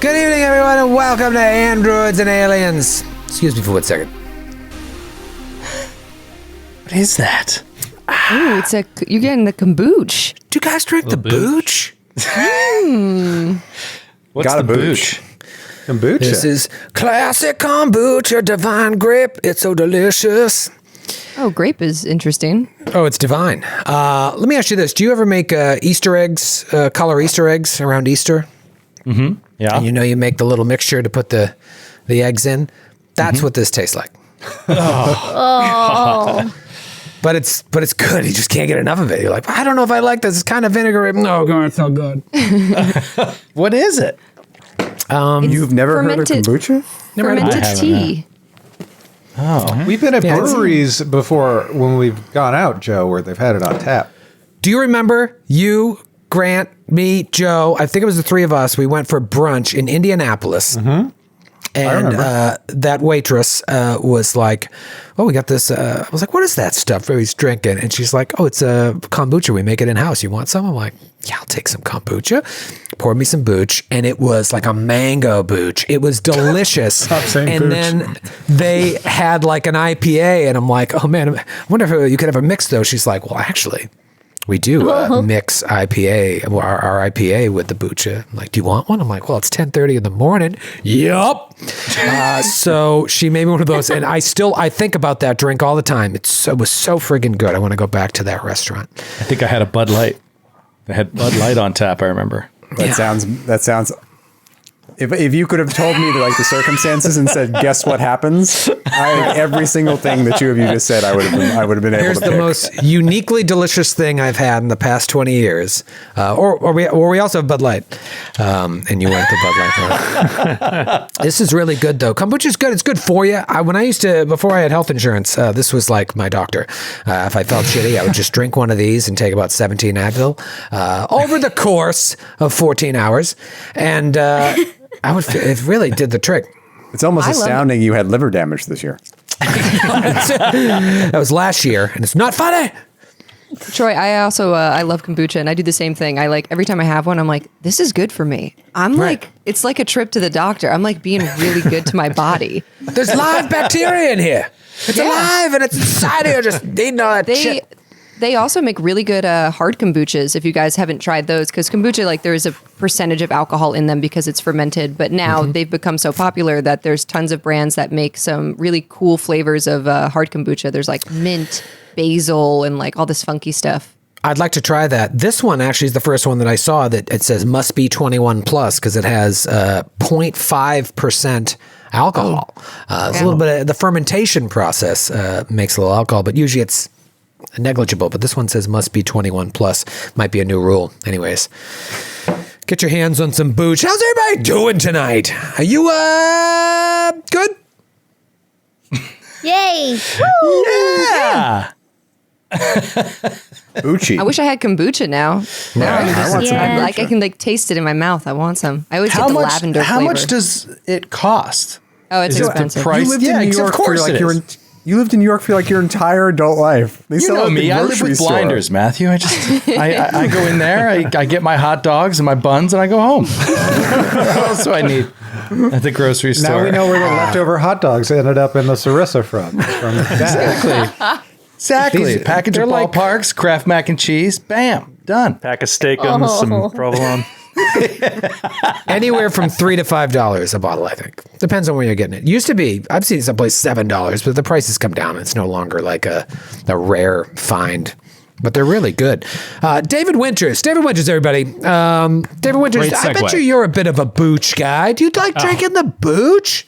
Good evening, everyone, and welcome to Androids and Aliens. Excuse me for 1 second. What is that? Ooh, you're getting the kombucha. Do you guys drink the booch? What's Got the a booch? Kombucha. This is classic kombucha, divine grape. It's so delicious. Oh, grape is interesting. Oh, it's divine. Let me ask you this. Do you ever make Easter eggs, color Easter eggs around Easter? Mm-hmm. Yeah. And you make the little mixture to put the eggs in? That's what this tastes like. Oh. But it's good. You just can't get enough of it. You're like, I don't know if I like this. It's kind of vinegary. No, God, it's so good. What is it? You've never heard of kombucha? Fermented tea. Oh. We've been at breweries before when we've gone out, Joe, where they've had it on tap. Do you remember you, Grant, me, Joe? I think it was the three of us. We went for brunch in Indianapolis. Mm-hmm. And that waitress was like, oh, we got this. I was like, what is that stuff he's drinking? And she's like, oh, it's a kombucha. We make it in-house. You want some? I'm like, yeah, I'll take some kombucha. Poured me some booch, and it was like a mango booch. It was delicious. Stop saying and booch. then they had like an IPA, and I'm like, oh, man, I wonder if you could have a mix, though. She's like, well, actually, we do mix IPA, our IPA with the bucha. I'm like, do you want one? I'm like, well, it's 10:30 in the morning. Yup. So she made me one of those, and I think about that drink all the time. It was so friggin' good. I want to go back to that restaurant. I think I had a Bud Light. I had Bud Light on tap, I remember. That sounds. If you could have told me like the circumstances and said, guess what happens? Every single thing that you just said, I would have been able Here's to the pick. most uniquely delicious thing I've had in the past 20 years. Or we also have Bud Light. And you went to Bud Light. This is really good, though. Kombucha is good. It's good for you. Before I had health insurance, this was like my doctor. If I felt shitty, I would just drink one of these and take about 17 Advil over the course of 14 hours. And it really did the trick. It's almost astounding you had liver damage this year. That was last year, and it's not funny. Troy, I also I love kombucha, and I do the same thing. I like every time I have one, I'm like, this is good for me. I'm like, it's like a trip to the doctor. I'm like being really good to my body. There's live bacteria in here. It's alive, and it's inside of you, just eating all that shit. They also make really good hard kombuchas if you guys haven't tried those, because kombucha, like there is a percentage of alcohol in them because it's fermented, but now they've become so popular that there's tons of brands that make some really cool flavors of hard kombucha. There's like mint, basil, and like all this funky stuff. I'd like to try that. This one actually is the first one that I saw that it says must be 21 plus because it has 0.5% alcohol. It's a little bit of the fermentation process makes a little alcohol, but usually it's negligible, but this one says must be 21 plus. Might be a new rule. Anyways, get your hands on some booch. How's everybody doing tonight? Are you good? Yay! Yeah. Uchi. I wish I had kombucha now. I want some Yeah. I can like taste it in my mouth. I want some. I always get the lavender How flavor. much does it cost? Oh, it's Is it the expensive. price? You lived Yeah, in New of York course for like it your is. you lived in New York for like your entire adult life. They You sell know it at the me. I live grocery with store. blinders, Matthew. I go in there. I get my hot dogs and my buns, and I go home. What else do I need at the grocery store? Now we know where the leftover hot dogs ended up in the Sarissa from that. Exactly. Package of they're like- ballparks, Kraft mac and cheese. Bam, done. Pack of steakums, some provolone. Anywhere from $3 to $5 a bottle, I think. Depends on where you're getting it. Used to be, I've seen someplace $7, but the prices come down. It's no longer like a rare find. But they're really good. David Winters, everybody. David Winters, Great I bet segue. you're a bit of a booch guy. Do you like drinking the booch?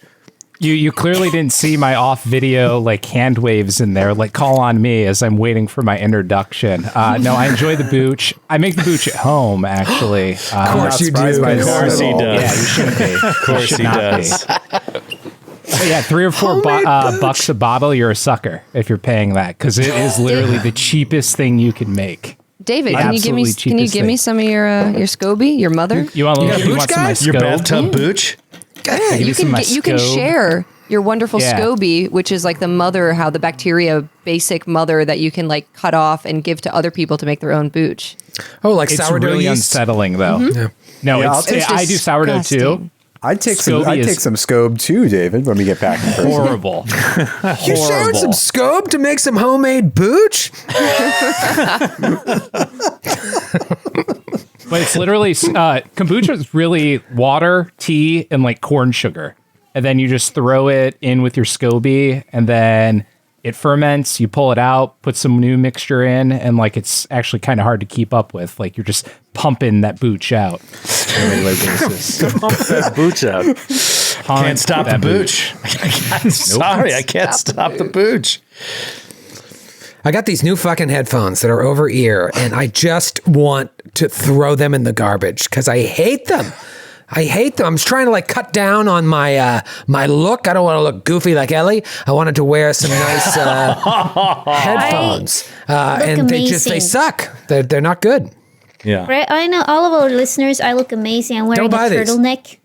You clearly didn't see my off video like hand waves in there. Like call on me as I'm waiting for my introduction. No, I enjoy the booch. I make the booch at home actually. Of course you do. Of course he does. Yeah, you shouldn't be. Of course he does. But yeah, 3 or 4 bucks a bottle. You're a sucker if you're paying that because it is literally the cheapest thing you can make. David, can you give me Absolutely cheapest some of your SCOBY, your mother? You want got a you booch want some of my guy? Your scope? bathtub booch? Yeah, you some of my you can SCOBY? share your wonderful Yeah. SCOBY, which is like the mother, how the bacteria basic mother that you can like cut off and give to other people to make their own booch. Oh, like It's sourdough really yeast? unsettling though. No, Yeah, I do sourdough too. I'd take Scoby some scobe too, David, when we get back in person. horrible. You sharing some scope to make some homemade booch? But it's literally kombucha is really water, tea, and like corn sugar, and then you just throw it in with your SCOBY, and then it ferments. You pull it out, put some new mixture in, and like it's actually kind of hard to keep up with. Like you're just pumping that booch out on a regular basis. Pump that booch out. Can't stop the booch. Sorry, I can't stop the booch. I got these new fucking headphones that are over ear, and I just want to throw them in the garbage because I hate them. I hate them. I'm just trying to like cut down on my my look. I don't want to look goofy like Ellie. I wanted to wear some nice headphones, and they suck. They're not good. Yeah. Right, I know all of our listeners. I look amazing. I'm wearing a turtleneck.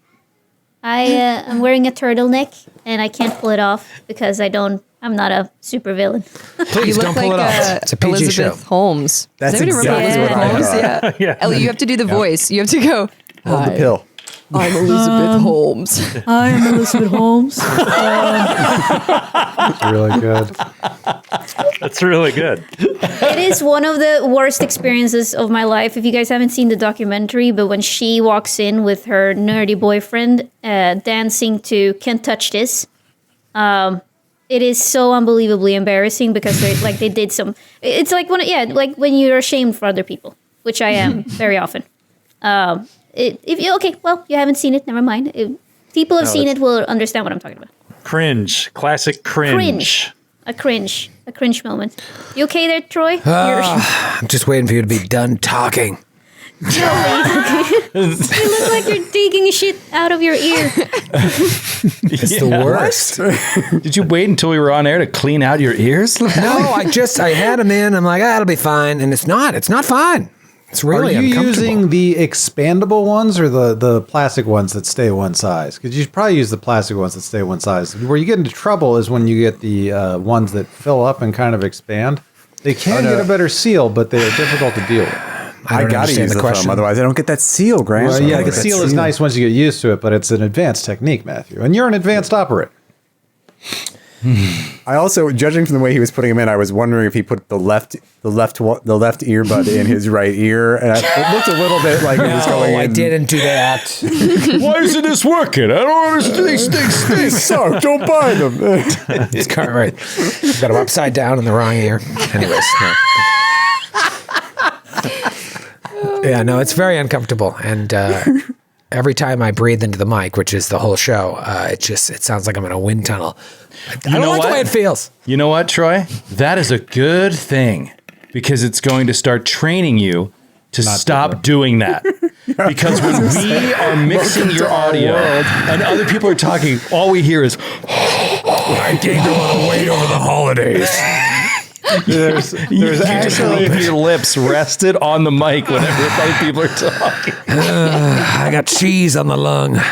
I'm wearing a turtleneck, and I can't pull it off because I'm not a super villain. Please You don't look pull like it off. It's a PG Elizabeth show. Holmes. That's Does anybody remember exactly Elizabeth what I Holmes? thought. Yeah. Ellie, you have to do the voice. You have to go. Hold the pill. I'm Elizabeth Holmes. I'm Elizabeth Holmes. It's really good. That's really good. It is one of the worst experiences of my life. If you guys haven't seen the documentary, but when she walks in with her nerdy boyfriend dancing to "Can't Touch This," it is so unbelievably embarrassing because they did some. It's like when you're ashamed for other people, which I am very often. If you you haven't seen it, never mind. If people have seen it, will understand what I'm talking about. Cringe. Classic cringe. A cringe moment. You okay there, Troy? I'm just waiting for you to be done talking. You look like you're digging shit out of your ear. It's the worst. Did you wait until we were on air to clean out your ears? No, I had them in. I'm like, it'll be fine. And it's not fine. It's really Are you uncomfortable. using the expandable ones or the plastic ones that stay one size? Because you should probably use the plastic ones that stay one size. Where you get into trouble is when you get the ones that fill up and kind of expand. They can get a better seal, but they are difficult to deal with. I don't gotta understand use the the question. foam, otherwise I don't get that seal, Grant. Well, yeah, the seal is nice once you get used to it, but it's an advanced technique, Matthew. And you're an advanced operator. I also, judging from the way he was putting them in, I was wondering if he put the left earbud in his right ear, and it looked a little bit like it was going in. I didn't do that. Why isn't this working? I don't understand. These things stink. So don't buy them. It's kind of right. I've got them upside down in the wrong ear. Anyways, no. Yeah, no, it's very uncomfortable, and every time I breathe into the mic, which is the whole show, it sounds like I'm in a wind tunnel. I don't like the way it feels. You know what, Troy? That is a good thing because it's going to start training you to stop doing that. Because when we are mixing your audio and other people are talking, all we hear is, I gained a lot of weight over the holidays. There's you just actually leave your lips rested on the mic whenever other people are talking. I got cheese on the lung. we've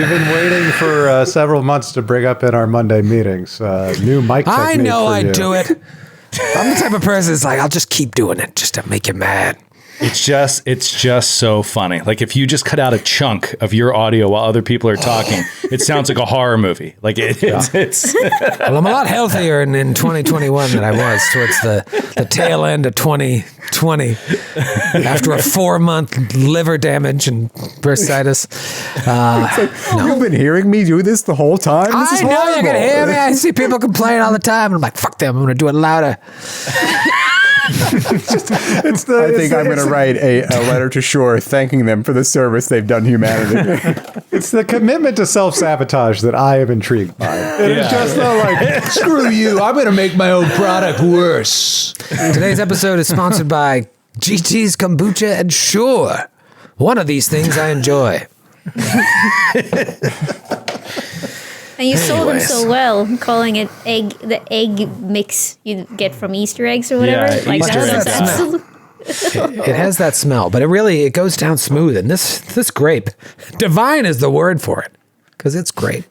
been waiting for several months to bring up in our Monday meetings new mic technique. I know for I you. do it. I'm the type of person that's like, I'll just keep doing it just to make you mad. It's just so funny. Like if you just cut out a chunk of your audio while other people are talking, it sounds like a horror movie. Like it's Well, I'm a lot healthier in 2021 than I was towards the tail end of 2020 after a 4-month liver damage and bursitis. You've been hearing me do this the whole time? This is I know horrible. you can hear me. I see people complain all the time. And I'm like, fuck them. I'm going to do it louder. I think I'm going to write a letter to Shore thanking them for the service they've done humanity. It's the commitment to self-sabotage that I am intrigued by. It's just not like, screw you, I'm going to make my own product worse. Today's episode is sponsored by GT's Kombucha and Sure. One of these things I enjoy. And you sold them Anyways. so well, calling it the egg mix you get from Easter eggs or whatever. Yeah, like Easter that's eggs. absolute. It has that smell, but it goes down smooth. And this grape, divine is the word for it because it's great.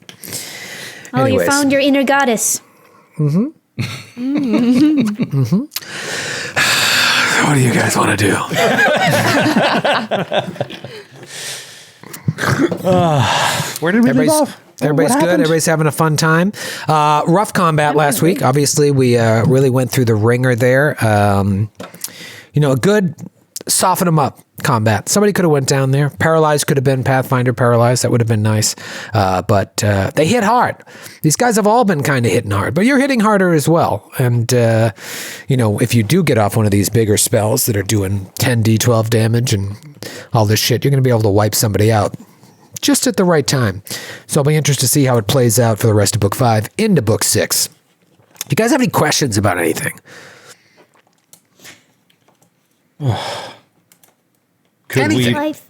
Oh, Anyways. you found your inner goddess. What do you guys want to do? Where did we leave off? Everybody's good. Everybody's having a fun time. Rough combat last week. Obviously, we really went through the ringer there. A good soften them up combat. Somebody could have went down there. Paralyzed could have been Pathfinder Paralyzed. That would have been nice. But they hit hard. These guys have all been kind of hitting hard, but you're hitting harder as well. And, if you do get off one of these bigger spells that are doing 10d12 damage and all this shit, you're going to be able to wipe somebody out just at the right time. So I'll be interested to see how it plays out for the rest of Book 5 into Book 6. If you guys have any questions about anything?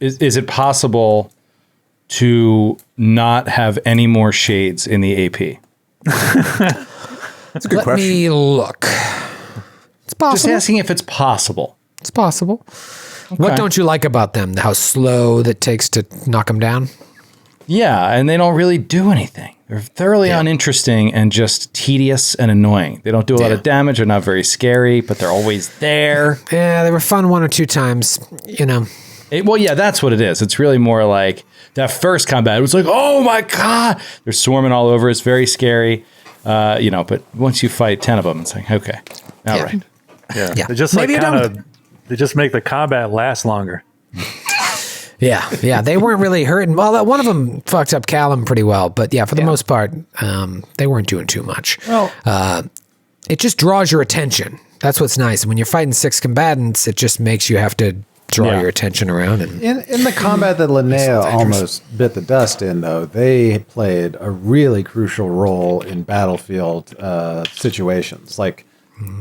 Is it possible to not have any more shades in the AP? That's a good Let question. me look. It's possible. Just asking if it's possible. It's possible. What don't you like about them? How slow that takes to knock them down? Yeah, and they don't really do anything. They're thoroughly uninteresting and just tedious and annoying. They don't do a lot of damage. They're not very scary, but they're always there. Yeah, they were fun one or two times, That's what it is. It's really more like that first combat. It was like, oh my God, they're swarming all over. It's very scary. But once you fight 10 of them, it's like, okay, all right. Yeah. They just they just make the combat last longer. Yeah, they weren't really hurting. Well, one of them fucked up Callum pretty well, but for the most part, they weren't doing too much. Well, it just draws your attention. That's what's nice. When you're fighting 6 combatants, it just makes you have to draw your attention around. And in the combat that Linnea almost bit the dust in, though, they played a really crucial role in battlefield situations. Like,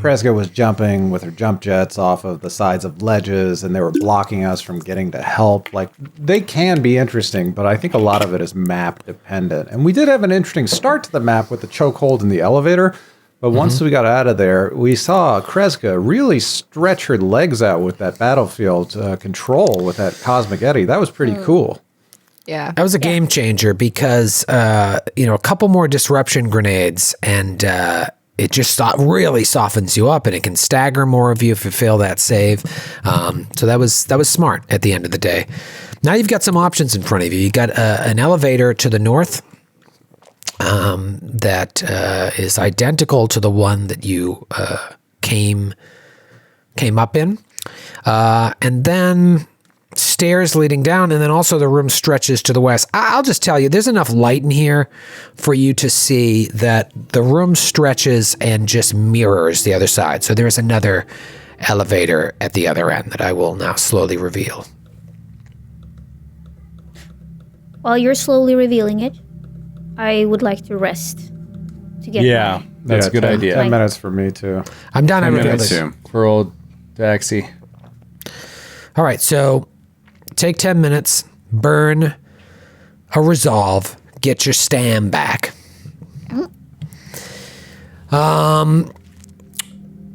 Kreska was jumping with her jump jets off of the sides of ledges, and they were blocking us from getting to help. Like, they can be interesting, but I think a lot of it is map dependent. And we did have an interesting start to the map with the chokehold in the elevator, but once we got out of there, we saw Kreska really stretch her legs out with that battlefield control with that Cosmic Eddy. That was pretty cool. Yeah. that was a game changer because, a couple more disruption grenades and it just really softens you up, and it can stagger more of you if you fail that save. So that was smart at the end of the day. Now you've got some options in front of you. You got an elevator to the north that is identical to the one that you came up in, and then stairs leading down, and then also the room stretches to the west. I'll just tell you, there's enough light in here for you to see that the room stretches and just mirrors the other side. So there's another elevator at the other end that I will now slowly reveal. While you're slowly revealing it, I would like to rest to get Yeah, that's a good 10 idea. 10 minutes for me, too. I'm done. I revealed it. too. For old Daxi. All right, so take 10 minutes, burn a resolve, get your stam back.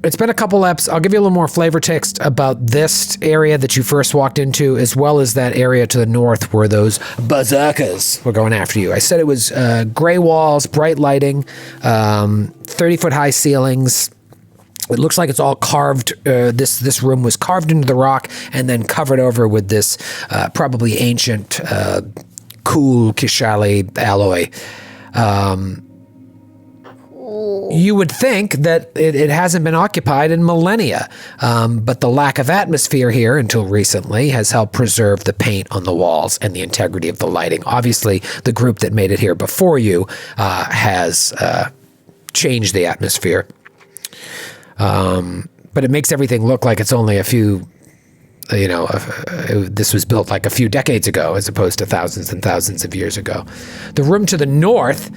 It's been a couple eps. I'll give you a little more flavor text about this area that you first walked into, as well as that area to the north where those berserkers were going after you. I said it was gray walls, bright lighting, 30-foot high ceilings. It looks like it's all carved. This room was carved into the rock and then covered over with this probably ancient, cool Kishali alloy. You would think that it hasn't been occupied in millennia, but the lack of atmosphere here until recently has helped preserve the paint on the walls and the integrity of the lighting. Obviously, the group that made it here before you has changed the atmosphere. But it makes everything look like it's only a few, this was built like a few decades ago as opposed to thousands and thousands of years ago. The room to the north,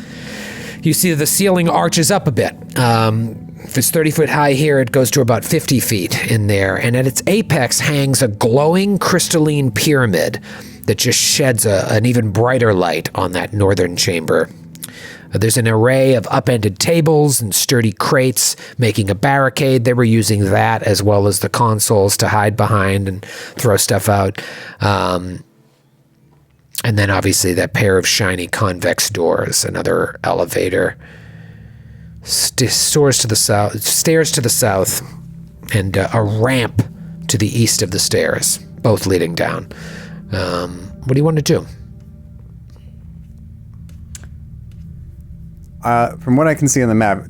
you see the ceiling arches up a bit. If it's 30 foot high here, it goes to about 50 feet in there. And at its apex hangs a glowing crystalline pyramid that just sheds an even brighter light on that northern chamber. There's an array of upended tables and sturdy crates making a barricade. They were using that as well as the consoles to hide behind and throw stuff out. And then obviously that pair of shiny convex doors, another elevator, stairs to the south, and a ramp to the east of the stairs, both leading down. What do you want to do? from what I can see on the map,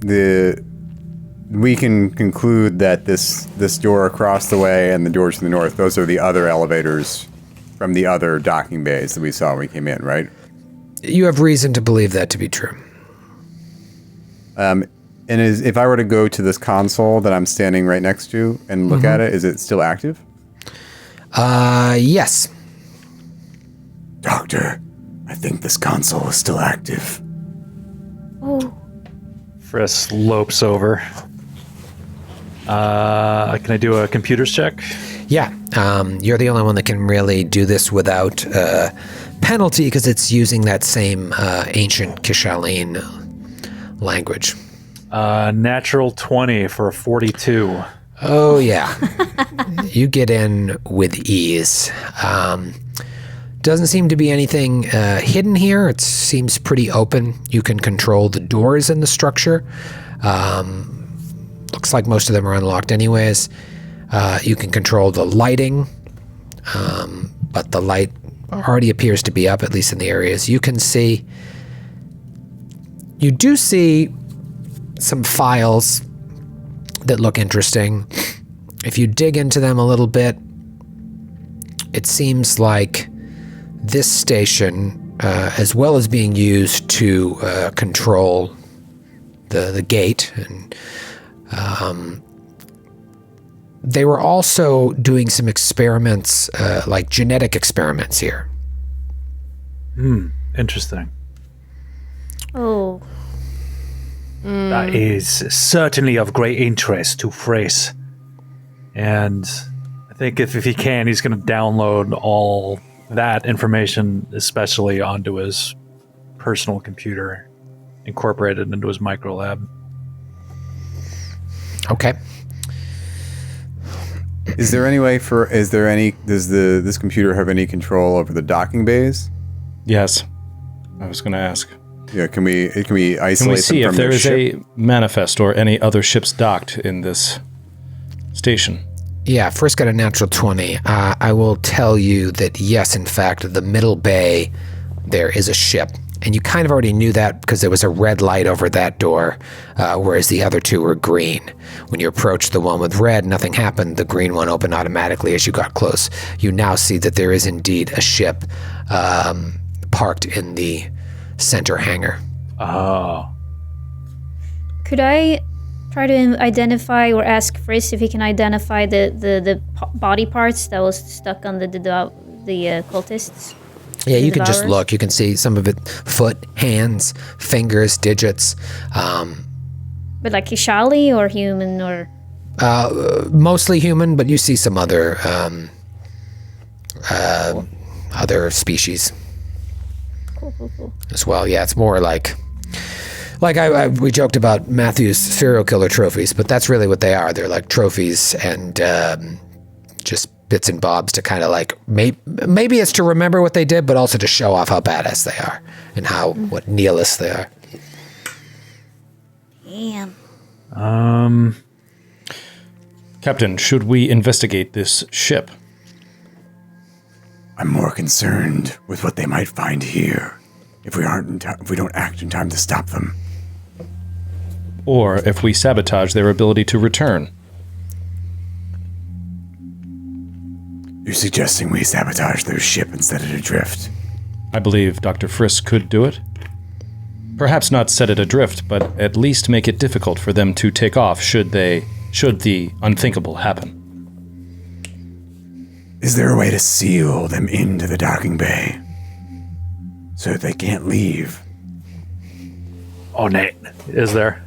we can conclude that this door across the way and the doors to the north, those are the other elevators from the other docking bays that we saw when we came in, right? You have reason to believe that to be true. And if I were to go to this console that I'm standing right next to and look at it, is it still active? Yes. Doctor, I think this console is still active. Oh, Frisk lopes over. Can I do a computers check? Yeah. You're the only one that can really do this without penalty because it's using that same ancient Kishaline language. Natural 20 for a 42. Oh, yeah. You get in with ease. Doesn't seem to be anything hidden here. It seems pretty open. You can control the doors in the structure. Looks like most of them are unlocked anyways. You can control the lighting, but the light already appears to be up, at least in the areas you can see. You do see some files that look interesting. If you dig into them a little bit, it seems like this station, as well as being used to control the gate, and they were also doing some experiments, like genetic experiments here. Interesting. oh, That is certainly of great interest to Frisk. And I think if he can, he's going to download all that information, especially onto his personal computer, incorporate it into his micro lab. Okay. Does this computer have any control over the docking bays? Yes. I was going to ask. Yeah, can we isolate Can we see them if from there their is ship? a manifest or any other ships docked in this station? Yeah, first got a natural 20. I will tell you that yes, in fact, the middle bay, there is a ship. And you kind of already knew that because there was a red light over that door, whereas the other two were green. When you approached the one with red, nothing happened. The green one opened automatically as you got close. You now see that there is indeed a ship parked in the center hangar. Oh. could I try to identify or ask Frisk if he can identify the body parts that was stuck on the cultists? Yeah, you can just devourers? look. You can see some of it: foot, hands, fingers, digits. But like Kishali or human or Mostly human, but you see some other other species cool. as well. Yeah, it's more like we joked about Matthew's serial killer trophies, but that's really what they are. They're like trophies and just bits and bobs to kind of like maybe it's to remember what they did, but also to show off how badass they are and what nihilists they are. Damn. Captain, should we investigate this ship? I'm more concerned with what they might find here if we don't act in time to stop them. Or if we sabotage their ability to return? You're suggesting we sabotage their ship and set it adrift? I believe Dr. Frisk could do it. Perhaps not set it adrift, but at least make it difficult for them to take off should the unthinkable happen. Is there a way to seal them into the docking bay so that they can't leave? Oh, Nate, is there?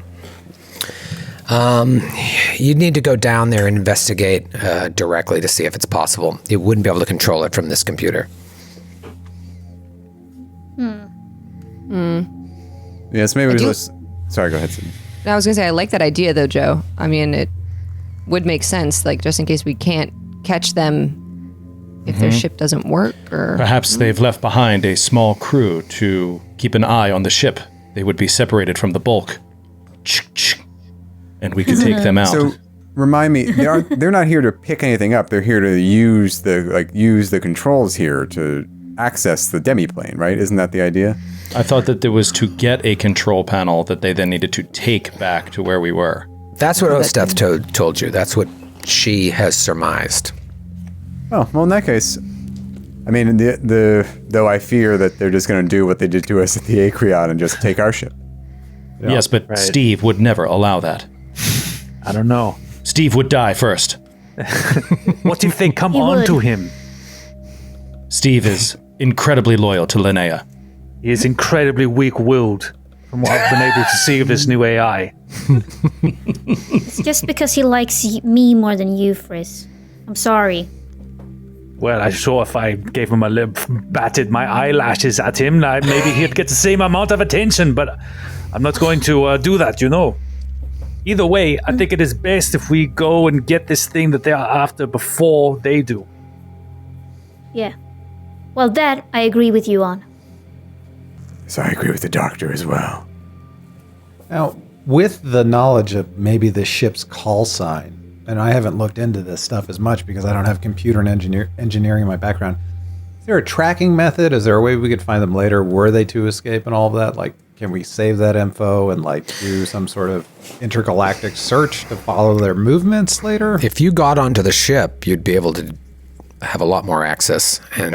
You'd need to go down there and investigate directly to see if it's possible. You wouldn't be able to control it from this computer. Yes, maybe let's... Sorry, go ahead, Sydney. I was gonna say I like that idea though, Joe. I mean, it would make sense, like just in case we can't catch them if their ship doesn't work, or Perhaps they've left behind a small crew to keep an eye on the ship. They would be separated from the bulk. And we could take them out. So, remind me, they're not here to pick anything up. They're here to use the controls here to access the demiplane, right? Isn't that the idea? I thought that there was to get a control panel that they then needed to take back to where we were. That's what Osteth told you. That's what she has surmised. Oh, well, in that case, I mean, though I fear that they're just going to do what they did to us at the Acreon and just take our ship. Yes, but Steve would never allow that. I don't know. Steve would die first. What if they come He on would. to him? Steve is incredibly loyal to Linnea. He is incredibly weak-willed from what I've been able to see of this new AI. It's just because he likes me more than you, Friss. I'm sorry. Well, I'm sure if I gave him a lip, batted my eyelashes at him, maybe he'd get the same amount of attention, but I'm not going to do that, you know. Either way, I think it is best if we go and get this thing that they are after before they do. Yeah. Well, that I agree with you on. So I agree with the doctor as well. Now, with the knowledge of maybe the ship's call sign, and I haven't looked into this stuff as much because I don't have computer and engineering in my background. Is there a tracking method? Is there a way we could find them later? Were they to escape and all of that? Like, can we save that info and like do some sort of intergalactic search to follow their movements later? If you got onto the ship, you'd be able to have a lot more access and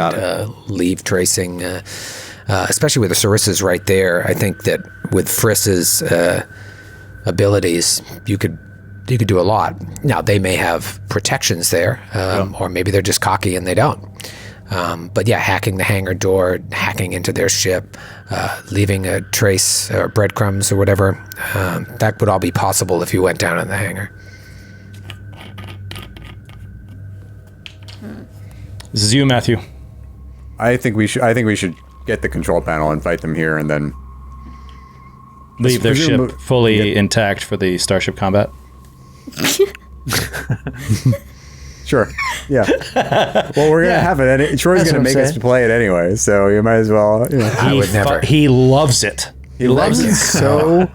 leave tracing, especially with the Sarissa's right there. I think that with Friss's abilities, you could do a lot. Now, they may have protections there, or maybe they're just cocky and they don't. But yeah, hacking the hangar door, hacking into their ship, leaving a trace or breadcrumbs or whatever, that would all be possible if you went down in the hangar. This is you, Matthew. I think we should get the control panel and fight them here, and then Leave their ship presumably- fully intact for the starship combat. Sure. Yeah. Well, we're gonna have it. And Troy's That's gonna what I'm make us saying. play it anyway, so you might as well. You know. I would never. He loves it. He loves it so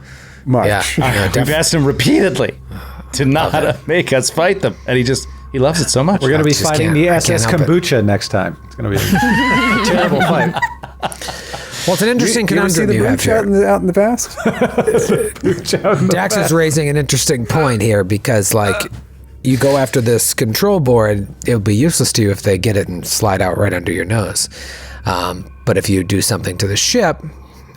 much. Yeah, no, We've asked him repeatedly to not make us fight them, and he loves it so much. We're going to be just fighting can't- the I SS can't help it. Kombucha next time. It's going to be a terrible fight. Well, it's an interesting You ever see conundrum the you have Booch out here. out in the past? Dax is raising an interesting point here because, like, you go after this control board, it'll be useless to you if they get it and slide out right under your nose. But if you do something to the ship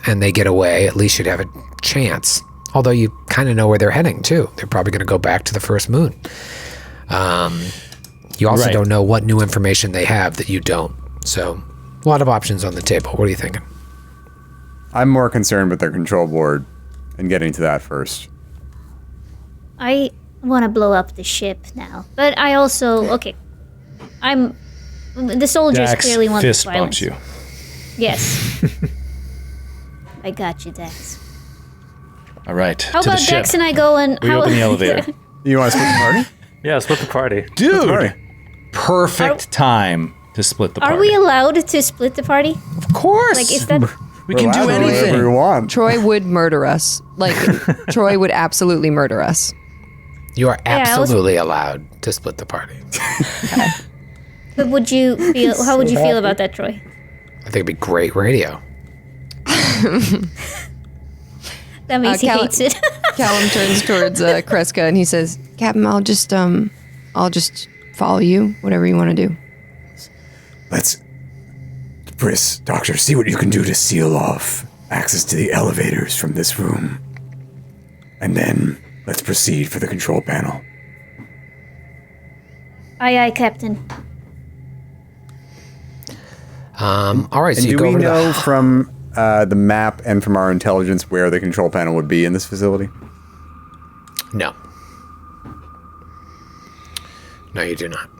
and they get away, at least you'd have a chance. Although you kind of know where they're heading, too. They're probably going to go back to the first moon. You also Right. don't know what new information they have that you don't. So, a lot of options on the table. What are you thinking? I'm more concerned with their control board and getting to that first. I want to blow up the ship now, but I also the soldiers Dax clearly want fist violence. bumps you. Yes. I got you, Dex. All right. How to the about ship. Dex and I go and We open the elevator. You want to split the party? Yeah, split the party. Dude, perfect time to split the party. Are we allowed to split the party? Of course. Like, is that? we can do We're allowed to do whatever we anything. want. Troy would murder us. Like, Troy would absolutely murder us. You are I was- absolutely allowed to split the party. But would you feel? How would you feel about that, Troy? I think it'd be great radio. That means he Cal- hates it. Callum turns towards Kreska and he says, "Captain, I'll just follow you. Whatever you want to do." Let's, Briss, Doctor, see what you can do to seal off access to the elevators from this room. And then let's proceed for the control panel. Aye, aye, Captain. All right, so And you do go we over to know the, from the map and from our intelligence where the control panel would be in this facility? No. No, you do not.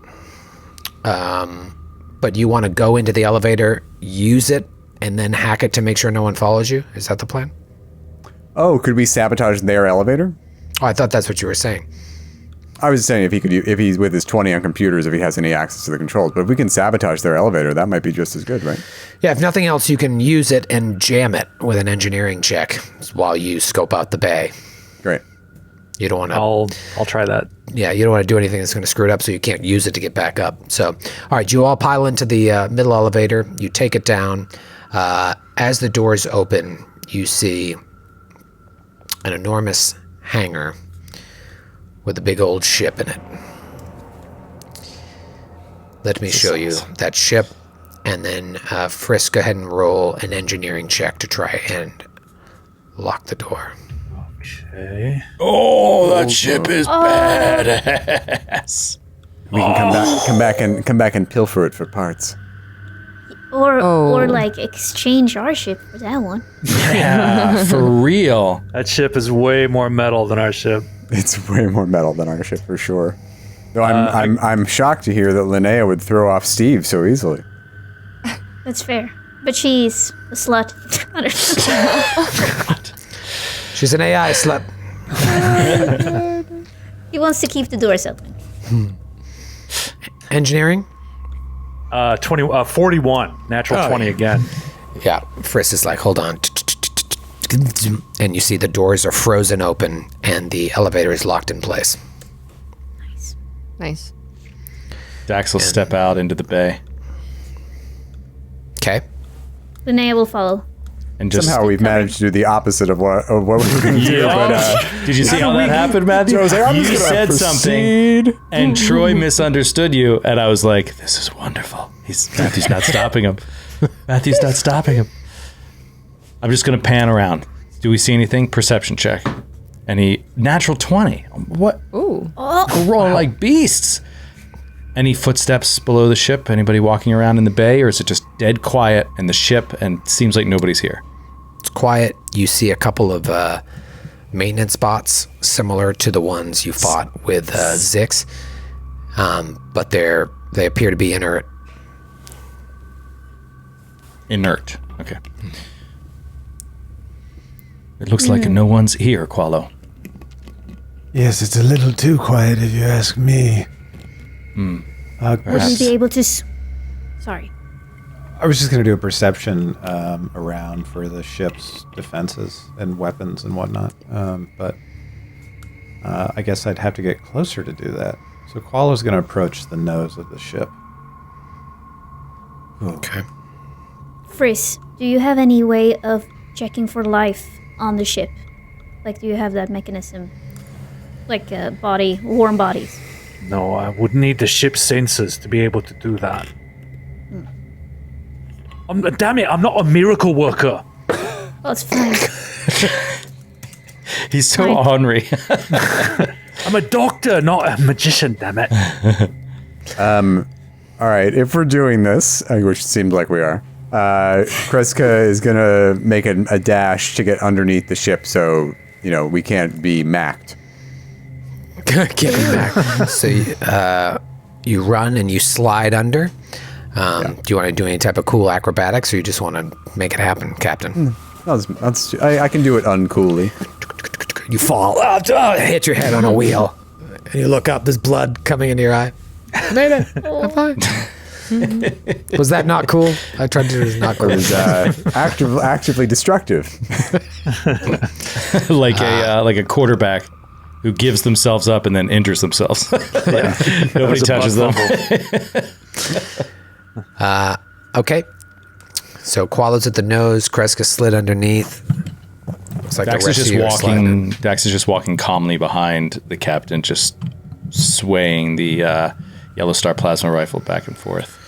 But you want to go into the elevator, use it, and then hack it to make sure no one follows you? Is that the plan? Oh, could we sabotage their elevator? Oh, I thought that's what you were saying. I was saying if he's with his 20 on computers, if he has any access to the controls. But if we can sabotage their elevator, that might be just as good, right? Yeah, if nothing else, you can use it and jam it with an engineering check while you scope out the bay. Great. You don't want to. I'll try that. Yeah, you don't want to do anything that's going to screw it up, so you can't use it to get back up. So, all right, you all pile into the middle elevator. You take it down. As the doors open, you see an enormous hangar with a big old ship in it. Let me show you that ship, and then Frisk, go ahead and roll an engineering check to try and lock the door. Okay. Oh, that ship is badass. We can come back and pilfer it for parts. Or like exchange our ship for that one. Yeah, for real. That ship is way more metal than our ship. It's way more metal than our ship for sure. Though I'm shocked to hear that Linnea would throw off Steve so easily. That's fair. But she's a slut. She's an AI slut. He wants to keep the doors open. Engineering? 41. Natural 20 again. Yeah, Frisk is like, hold on. And you see the doors are frozen open and the elevator is locked in place. Nice. Dax will step out into the bay Okay. Linnea will follow. and just Somehow we've managed to do the opposite of what we were going to do. But, did you see how that happened, Matthew? So I was like, I'm You just gonna said proceed. something, and Troy misunderstood you, and I was like, "This is wonderful." Matthew's not stopping him. Matthew's not stopping him. I'm just gonna pan around. Do we see anything? Perception check. Any natural 20? What? Ooh. We're rolling like beasts. Any footsteps below the ship? Anybody walking around in the bay, or is it just dead quiet in the ship and seems like nobody's here? It's quiet. You see a couple of maintenance bots similar to the ones you fought with Zix, but they appear to be inert. Inert. Okay. It looks like no one's here, Qualo. Yes, it's a little too quiet if you ask me. Would we be able to... Sorry. I was just going to do a perception around for the ship's defenses and weapons and whatnot. But I guess I'd have to get closer to do that. So Qualo's going to approach the nose of the ship. Okay. Friss, do you have any way of checking for life on the ship? Like, do you have that mechanism? Like warm bodies? No, I would need the ship's sensors to be able to do that. Damn it, I'm not a miracle worker. Oh, it's fine. He's so Fine. ornery. I'm a doctor, not a magician, damn it. All right, if we're doing this, which seems like we are, Kreska is going to make a dash to get underneath the ship so, we can't be macked. Get me back. So you run and you slide under. Do you want to do any type of cool acrobatics, or you just want to make it happen, Captain? I can do it uncoolly. You fall, hit your head on a wheel, and you look up. There's blood coming into your eye. I made it. I'm fine. Was that not cool? I tried to do it as not cool. It was actively destructive. like a quarterback who gives themselves up and then injures themselves. Nobody touches them. Okay. So Qualo's at the nose. Kreska slid underneath. Looks like Dax the is rest just of you are walking. sliding. Dax is just walking calmly behind the captain, just swaying the Yellow Star plasma rifle back and forth.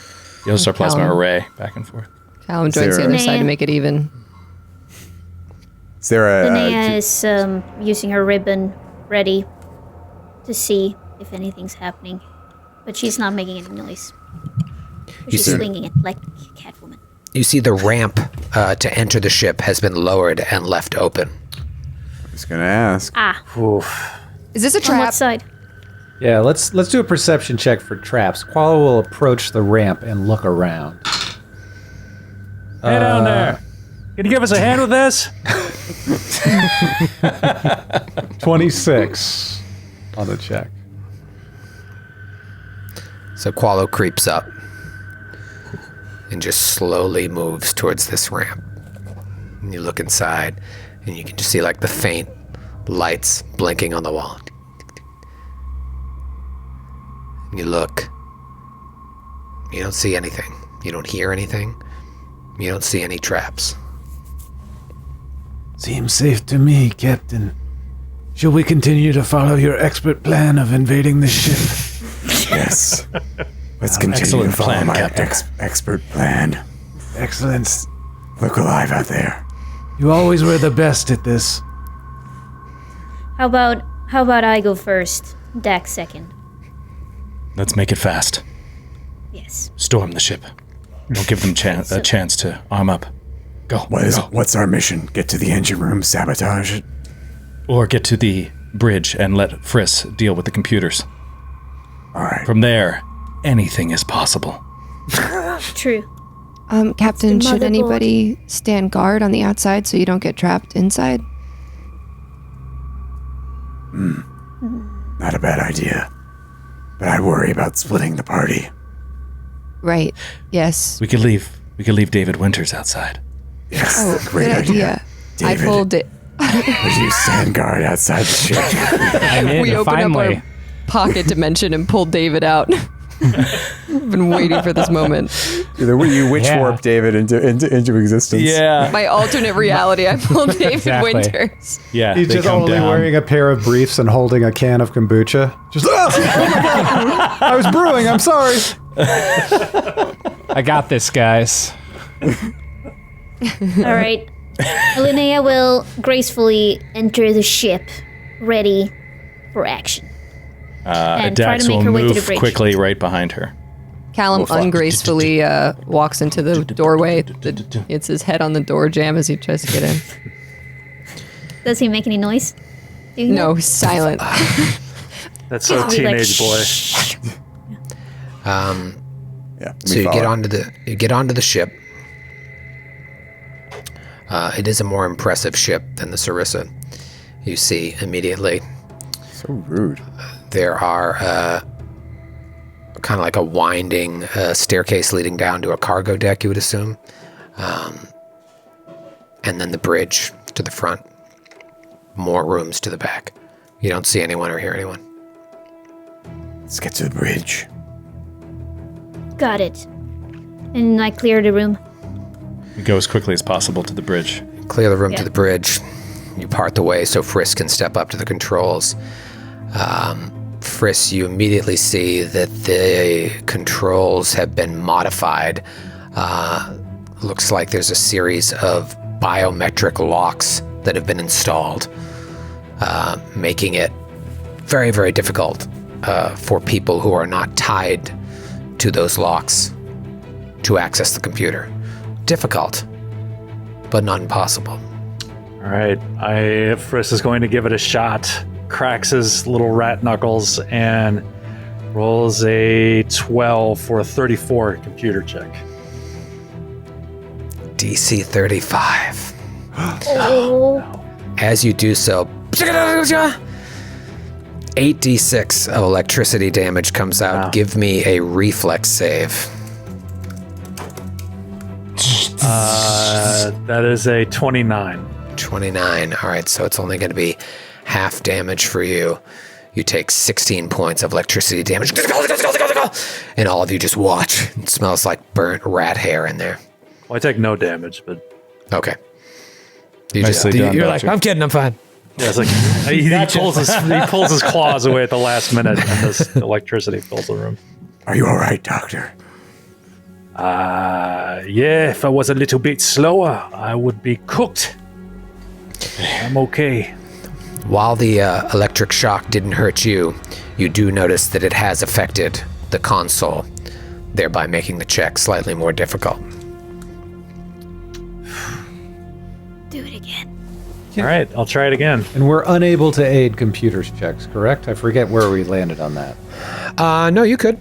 Yellow Star plasma Callum. array back and forth. Callum joins the other side to make it even. Is there Linnea is using her ribbon ready to see if anything's happening. But she's not making any noise. She's see- swinging it like a Catwoman. You see the ramp to enter the ship has been lowered and left open. I was going to ask. Oof. Is this a On trap? what side? Yeah, let's do a perception check for traps. Qualo will approach the ramp and look around. Hey down there. Can you give us a hand with this? 26 on the check. So Qualo creeps up and just slowly moves towards this ramp. And you look inside, and you can just see like the faint lights blinking on the wall. You look. You don't see anything. You don't hear anything. You don't see any traps. Seems safe to me, Captain. Shall we continue to follow your expert plan of invading the ship? Yes. Let's continue excellent to follow plan, my Captain. expert plan. Excellent. Look alive out there. You always were the best at this. How about I go first, Dax second? Let's make it fast. Yes. Storm the ship. Don't give them a chance to arm up. Go. What's our mission? Get to the engine room, sabotage it? Or get to the bridge and let Friss deal with the computers. All right. From there, anything is possible. True. Captain, should motherboard. anybody stand guard on the outside so you don't get trapped inside? Not a bad idea. But I worry about splitting the party. Right. Yes. We could leave David Winters outside. Yes, Oh, great good idea. I David, pulled it. would you stand guard outside the ship? I'm in, We opened finally. up our pocket dimension and pulled David out. I've been waiting for this moment. You witch Yeah. warp David into existence. Yeah. My alternate reality, I pulled David Exactly. Winters. Yeah. He's they just come only down. wearing a pair of briefs and holding a can of kombucha. Just, oh my God, I was brewing, I'm sorry. I got this, guys. All right. Linnea will gracefully enter the ship, ready for action. And try Dax to make will her way to the move bridge. quickly right behind her. Callum ungracefully walks into the doorway. It's his head on the door jamb as he tries to get in. Does he make any noise? Do you No, he's silent. That's so He'll be like, teenage boy. Yeah. So you get onto the ship. It is a more impressive ship than the Sarissa. You see immediately So rude. there are kind of like a winding staircase leading down to a cargo deck, you would assume. And then the bridge to the front. More rooms to the back. You don't see anyone or hear anyone. Let's get to the bridge. Got it. And I clear the room. We go as quickly as possible to the bridge. Clear the room Yeah. to the bridge. You part the way so Friss can step up to the controls. Friss, you immediately see that the controls have been modified. Looks like there's a series of biometric locks that have been installed, making it very, very difficult for people who are not tied to those locks to access the computer. Difficult, but not impossible. All right. Friss is going to give it a shot. Cracks his little rat knuckles and rolls a 12 for a 34 computer check. DC 35. Oh. As you do so, 8d6 of electricity damage comes out. Wow. Give me a reflex save. That is a 29. 29. All right, so it's only going to be half damage for you. You take 16 points of electricity damage. And all of you just watch. It smells like burnt rat hair in there. Well, I take no damage, but Okay. You Nicely done, you're like, Doctor. I'm kidding, I'm fine. yeah, it's like he pulls his claws away at the last minute, and this electricity fills the room. Are you all right, Doctor? Yeah, if I was a little bit slower, I would be cooked. I'm okay. While the electric shock didn't hurt you, you do notice that it has affected the console, thereby making the check slightly more difficult. Do it again. All right, I'll try it again. And we're unable to aid computers checks, correct? I forget where we landed on that. No, you could.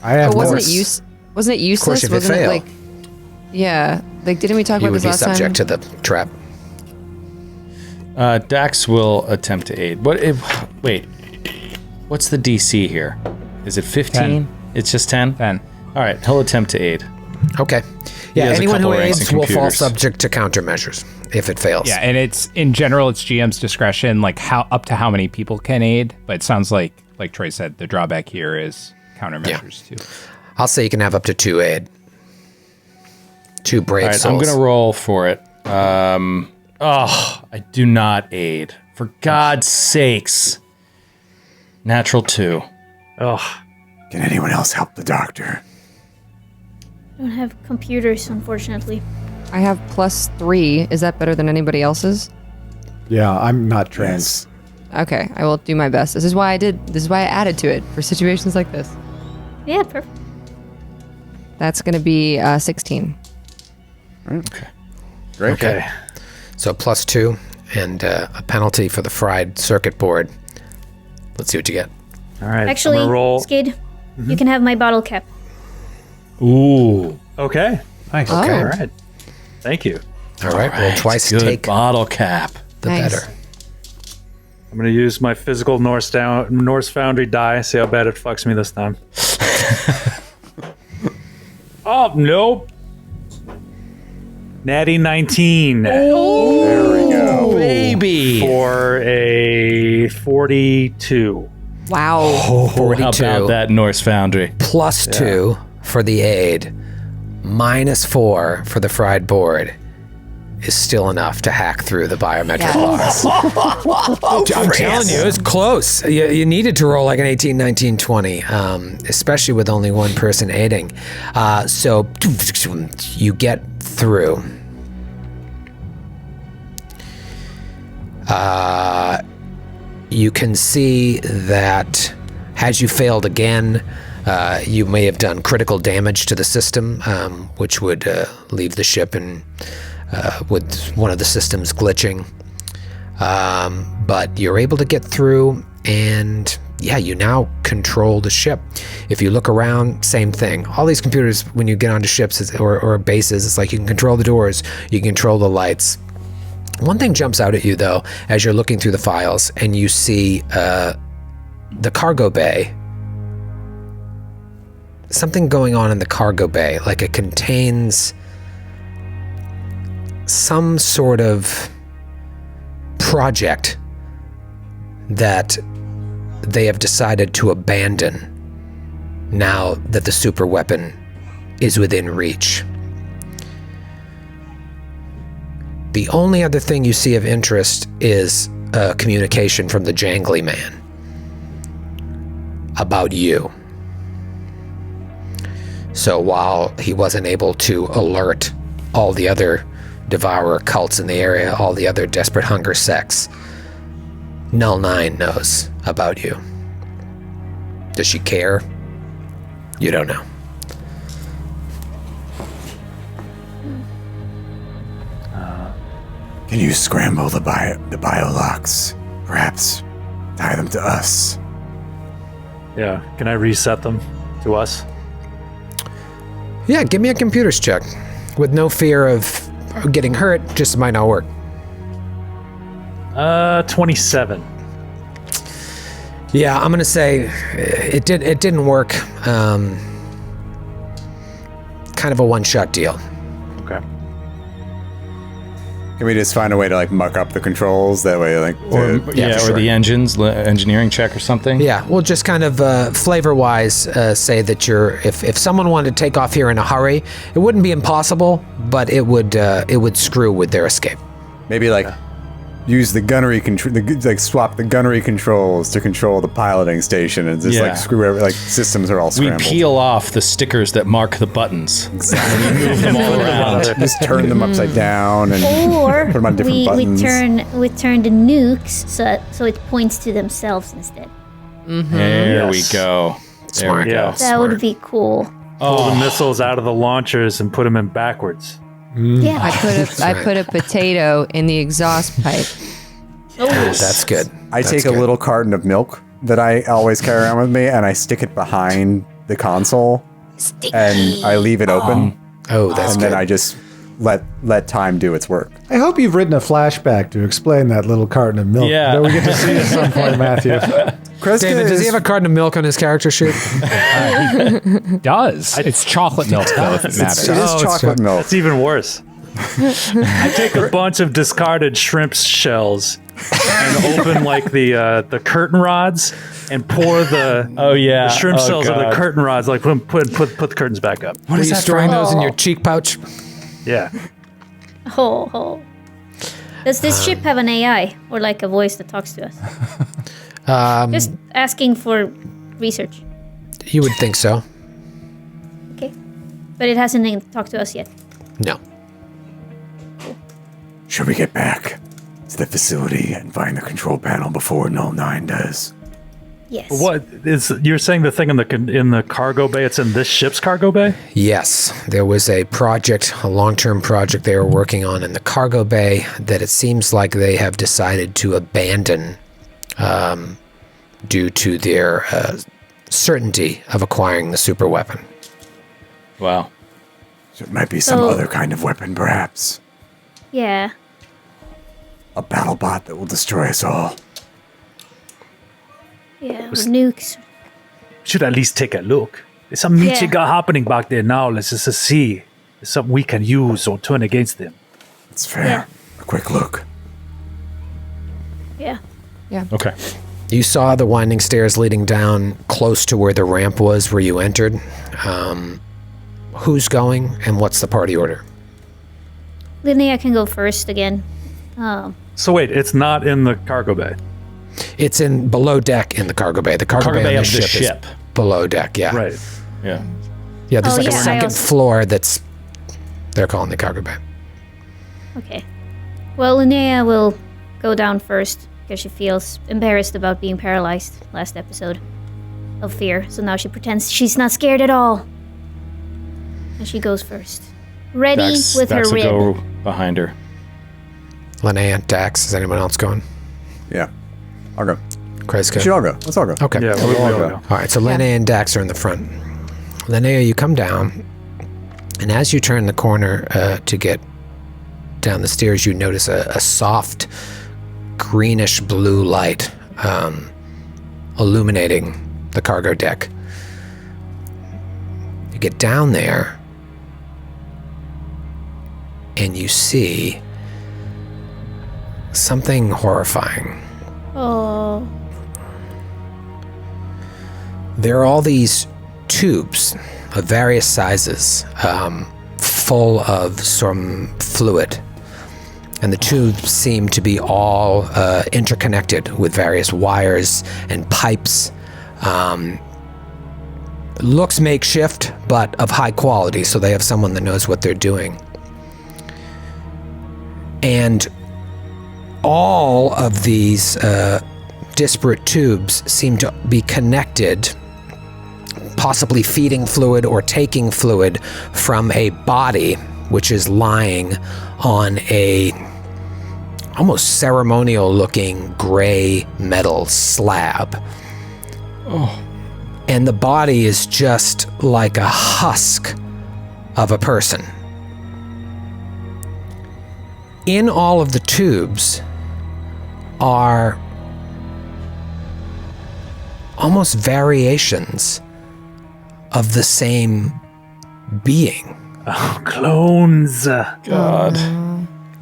I have But wasn't course. it Wasn't it useless? if you Wasn't it fail. like? Yeah, like didn't we talk You about would this be last subject time? to the trap. Dax will attempt to aid. Wait. What's the DC here? Is it 15? 10. It's just 10? 10. All right, he'll attempt to aid. Okay. Yeah, has a anyone who couple ranks aids in will fall computers. subject to countermeasures if it fails. Yeah, and it's in general, it's GM's discretion, like how up to how many people can aid. But it sounds like Troy said, the drawback here is countermeasures too. I'll say you can have up to 2 aid. 2 brave All right, souls. I'm going to roll for it. I do not aid. For God's sakes. Natural 2. Oh, Can anyone else help the doctor? I don't have computers, unfortunately. I have +3. Is that better than anybody else's? Yeah, I'm not trained. Yes. Okay, I will do my best. This is why I added to it for situations like this. Yeah, perfect. That's going to be 16. Okay. Great. okay. So +2 and a penalty for the fried circuit board. Let's see what you get. All right. Actually, I'm gonna roll. Skid, you can have my bottle cap. Ooh. Okay. Nice. Okay. All right. Thank you. All right, roll twice. Good Take bottle cap. the Nice. better. I'm gonna use my physical Norse Foundry die. See how bad it fucks me this time. Oh nope. Natty 19 There we go. Baby. for a 42. Wow. How 42 about that Norse Foundry? +2 for the aid, -4 for the fried board is still enough to hack through the biometric Yes. locks. I'm telling you, it's close. You needed to roll like an 18, 19, 20, especially with only one person aiding. So you get through. You can see that as you failed again, you may have done critical damage to the system, which would leave the ship in, with one of the systems glitching. But you're able to get through, and yeah, you now control the ship. If you look around, same thing. All these computers, when you get onto ships or bases, it's like you can control the doors, you can control the lights. One thing jumps out at you, though, as you're looking through the files, and you see the cargo bay. Something going on in the cargo bay, like it contains some sort of project that they have decided to abandon now that the super weapon is within reach. The only other thing you see of interest is a communication from the Jangly Man about you. So while he wasn't able to alert all the other Devourer cults in the area, all the other Desperate Hunger sects, Null 9 knows about you. Does she care? You don't know. Can you scramble the biolocks? Perhaps tie them to us. Yeah. Can I reset them to us? Yeah, give me a computers check. With no fear of getting hurt, just might not work. 27. Yeah, I'm gonna say it didn't work. Kind of a one-shot deal. Okay. Can we just find a way to like muck up the controls that way, like? Yeah, for or sure. the engines, engineering check or something. Yeah, we'll just kind of flavor-wise say that if someone wanted to take off here in a hurry, it wouldn't be impossible, but it would screw with their escape. Maybe like use the gunnery control, like swap the gunnery controls to control the piloting station, and just Yeah. like screw every, like systems are all We scrambled. peel off the stickers that mark the buttons. And we move them all around. Just turn them upside down and Or put them on different we buttons. turn the nukes so it points to themselves instead. There we Yes. go. There we Yeah. go. That Smart. would be cool. Pull the missiles out of the launchers and put them in backwards. Yeah. I put a potato in the exhaust pipe. That's good. I take a little carton of milk that I always carry around with me, and I stick it behind the console, and I leave it open, Oh, that's and good. then I just let time do its work. I hope you've written a flashback to explain that little carton of milk Yeah. that we get to see at some point, Matthew. Kreska David, does he is- have a carton of milk on his character sheet? Does. It's chocolate milk, though, if it matters. It is Oh, it's chocolate milk. It's even worse. I take a bunch of discarded shrimp shells and open like the curtain rods and pour the yeah. the shrimp Oh, shells of the God. curtain rods, like put the curtains back up. What are you storing those in your cheek pouch? Yeah. Oh. Does this ship have an AI or like a voice that talks to us? Just asking for research. You would think so. Okay. But it hasn't talked to us yet. No. Should we get back to the facility and find the control panel before Null 9 does? Yes. What is you're saying the thing in the cargo bay? It's in this ship's cargo bay. Yes, there was a project, a long-term project they were working on in the cargo bay that it seems like they have decided to abandon due to their certainty of acquiring the super weapon. Wow. So it might be some So- other kind of weapon, perhaps. Yeah. A battle bot that will destroy us all. Yeah. Or nukes. Should at least take a look. There's some Michigan happening back there now. Let's just see. There's something we can use or turn against them. It's fair. Yeah. A quick look. Yeah. Okay. You saw the winding stairs leading down close to where the ramp was where you entered. Who's going and what's the party order? Linnea can go first again. So wait, it's not in the cargo bay. It's in below deck in the cargo bay. The cargo, bay, on of the the ship is below deck, yeah. Right. Yeah. Yeah, there's Oh, like a yeah, I second also- floor that's they're calling the cargo bay. Okay. Well, Linnea will go down first because she feels embarrassed about being paralyzed last episode of fear. So now she pretends she's not scared at all. And she goes first. Ready with Dax her will rib. go behind her. Linnea, Dax, is anyone else going? Yeah. I'll go. Kreska? We should all go. Let's all go. Okay. Yeah, we all go. All right, so Linnea and Dax are in the front. Linnea, you come down, and as you turn the corner to get down the stairs, you notice a soft greenish blue light illuminating the cargo deck. You get down there, and you see something horrifying. Oh. There are all these tubes of various sizes, full of some fluid. And the tubes seem to be all interconnected with various wires and pipes. Looks makeshift, but of high quality, so they have someone that knows what they're doing. And all of these disparate tubes seem to be connected, possibly feeding fluid or taking fluid from a body which is lying on a almost ceremonial looking gray metal slab. And the body is just like a husk of a person. In all of the tubes are almost variations of the same being. Clones. God.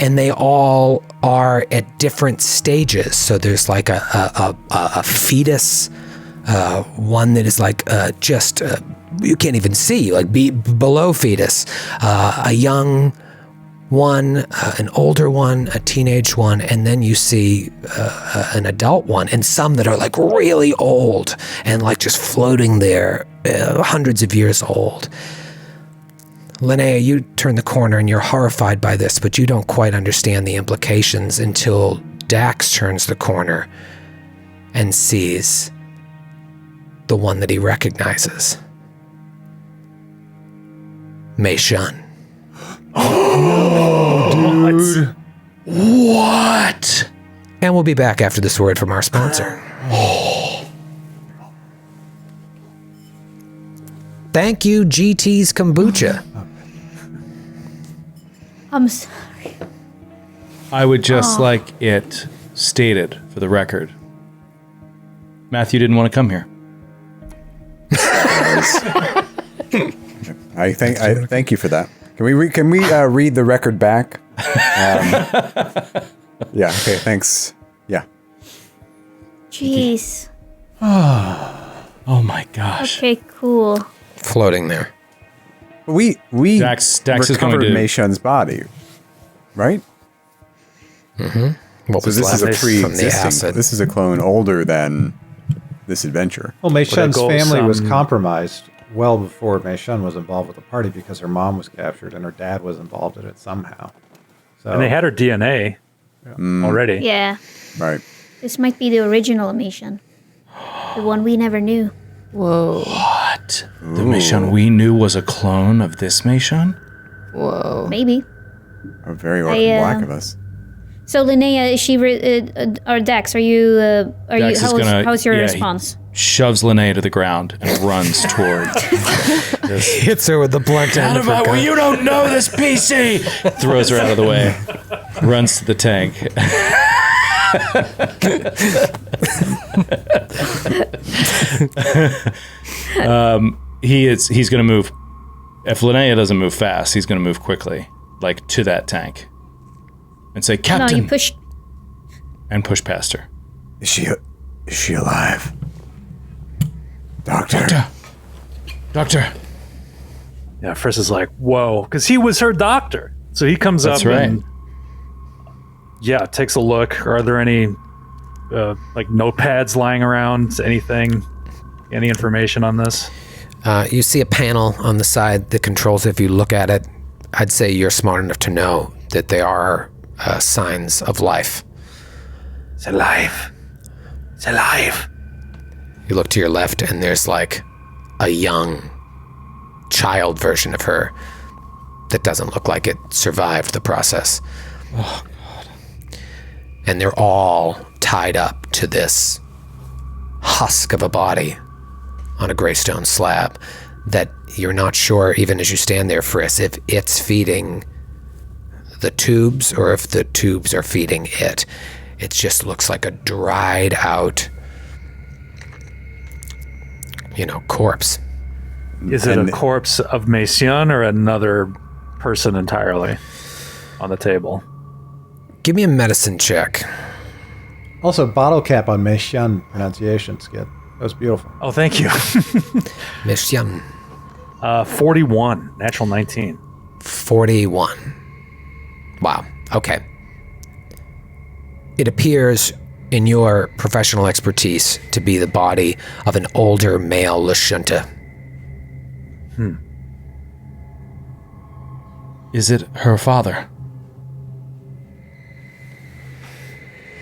And they all are at different stages. So there's like a fetus, one that is like just, you can't even see, like below fetus, a young one, an older one, a teenage one, and then you see an adult one, and some that are like really old and like just floating there, hundreds of years old. Linnea, you turn the corner and you're horrified by this, but you don't quite understand the implications until Dax turns the corner and sees the one that he recognizes. Mei Shun. What? And we'll be back after this word from our sponsor. Thank you, GT's Kombucha. I'm sorry. I would just like it stated for the record Matthew didn't want to come here. I thank you for that. Can we read the record back? Yeah. Okay. Thanks. Yeah. Jeez. Oh my gosh. Okay, cool. Floating there. We Dax is going recovered to Mei Shun's body, right? What So was this is a left from the pre-existing. acid? This is a clone older than this adventure. Well, Mei Shun's go family was some- compromised well before Mei Shun was involved with the party because her mom was captured and her dad was involved in it somehow. So And they had her DNA already. Yeah, Right. this might be the original Mission. The one we never knew. Whoa. What? The Meishun we knew was a clone of this Meishun? Whoa. Maybe. A very orphan black of us. So Linnea, is she or Dex? Are you? Dex is gonna- How's your yeah, response? Shoves Linnea to the ground and runs toward. Hits her with the blunt end of her gun. You don't know this PC! Throws her out of the way. Runs to the tank. He's going to move. If Linnea doesn't move fast, he's going to move quickly, like to that tank, and say, No, "Captain," you pushed. and push past her. Is she alive? Doctor. Doctor. Yeah, Friss is like, whoa, because he was her doctor. So he comes That's up right. and takes a look. Are there any like notepads lying around? Anything? Any information on this? You see a panel on the side that controls it. If you look at it, I'd say you're smart enough to know that they are signs of life. It's alive. It's alive. You look to your left, and there's like a young child version of her that doesn't look like it survived the process. Oh, God. And they're all tied up to this husk of a body on a gray stone slab that you're not sure, even as you stand there, Friss, if it's feeding the tubes or if the tubes are feeding it. It just looks like a dried out, corpse. Is it And- a corpse of Meixian or another person entirely on the table? Give me a medicine check. also bottle cap on Mei Shun pronunciation, Skid. That was beautiful. Oh, thank you. Mishyan. 41, natural 19. 41. Wow. Okay. It appears, in your professional expertise, to be the body of an older male Lashunta. Is it her father?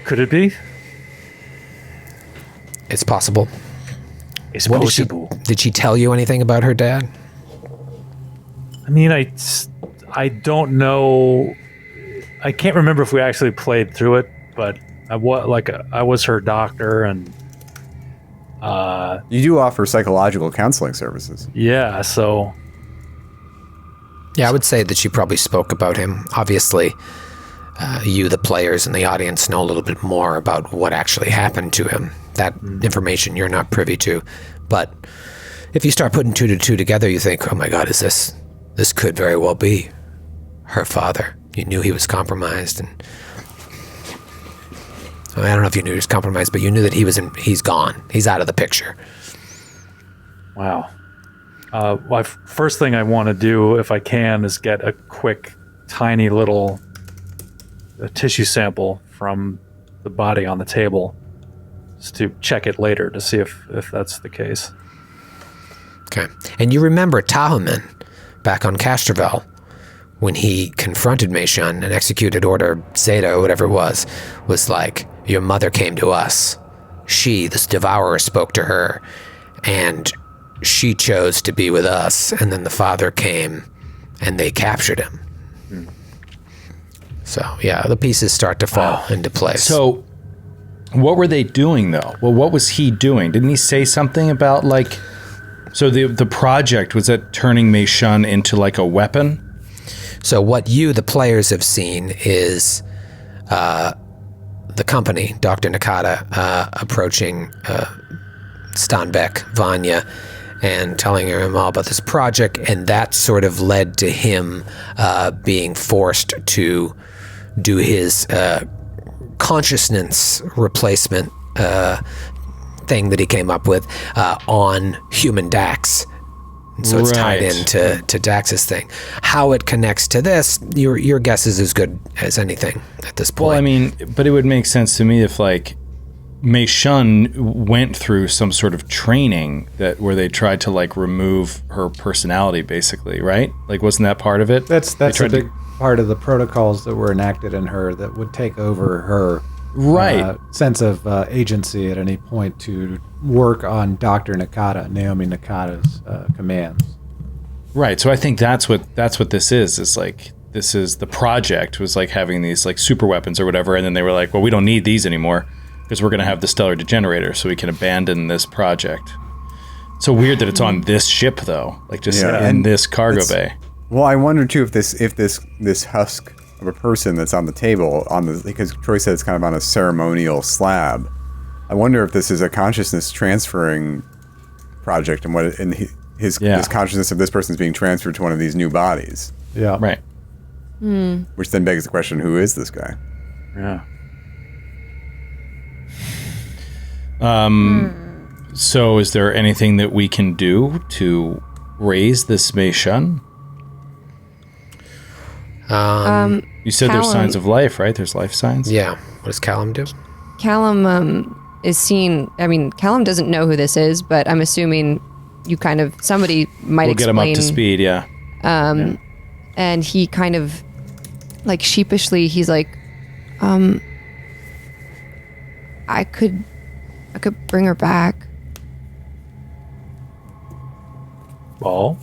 Could it be? It's possible. It's What possible. did she tell you anything about her dad? I mean, I don't know. I can't remember if we actually played through it, but I was her doctor, and You do offer psychological counseling services. yeah. So Yeah, I would say that she probably spoke about him. Obviously, you, the players, and the audience know a little bit more about what actually happened to him. That information you're not privy to. But if you start putting 2 to 2 together, you think, oh my God, this could very well be her father. You knew he was compromised, and I don't know if you knew he was compromised, but you knew that he's gone. He's out of the picture. wow. First thing I want to do, if I can, is get a quick, tiny little tissue sample from the body on the table, just to check it later to see if that's the case. Okay. And you remember Tahoman back on Castrovel when he confronted Meishun and executed Order Zeta or whatever it was like, your mother came to us. She, this devourer, spoke to her, and she chose to be with us, and then the father came and they captured him. So, yeah, the pieces start to fall into place. So, what were they doing though? Well, what was he doing? Didn't he say something about like? So the project was that turning Mei Shun into like a weapon? So what you, the players, have seen is the company, Dr. Nakata, approaching Stanbeck, Vanya, and telling him all about this project, and that sort of led to him being forced to do his consciousness replacement thing that he came up with on human Dax. So it's tied into Dax's thing. How it connects to this, your guess is as good as anything at this point. Well, I mean, but it would make sense to me if like Mei Shun went through some sort of training where they tried to like remove her personality, basically, right? Like, wasn't that part of it? That's a big part of the protocols that were enacted in her that would take over her sense of agency at any point to work on Dr. Nakata, Naomi Nakata's commands. Right. So I think that's what this is. Is like, this is the project was like having these like super weapons or whatever, and then they were like, well, we don't need these anymore because we're going to have the stellar degenerator, so we can abandon this project. It's so weird that it's on this ship though, like just in this cargo bay. Well, I wonder too if this husk of a person that's on the table because Troy said it's kind of on a ceremonial slab. I wonder if this is a consciousness transferring project, and his consciousness of this person is being transferred to one of these new bodies. Yeah. Right. Which then begs the question: who is this guy? Yeah. So is there anything that we can do to raise this Mei Shun? You said there's signs of life, right? There's life signs? Yeah. What does Callum do? Callum is seen. I mean, Callum doesn't know who this is, but I'm assuming somebody might get him up to speed, yeah. And he kind of, like, sheepishly, he's like, I could bring her back. Well,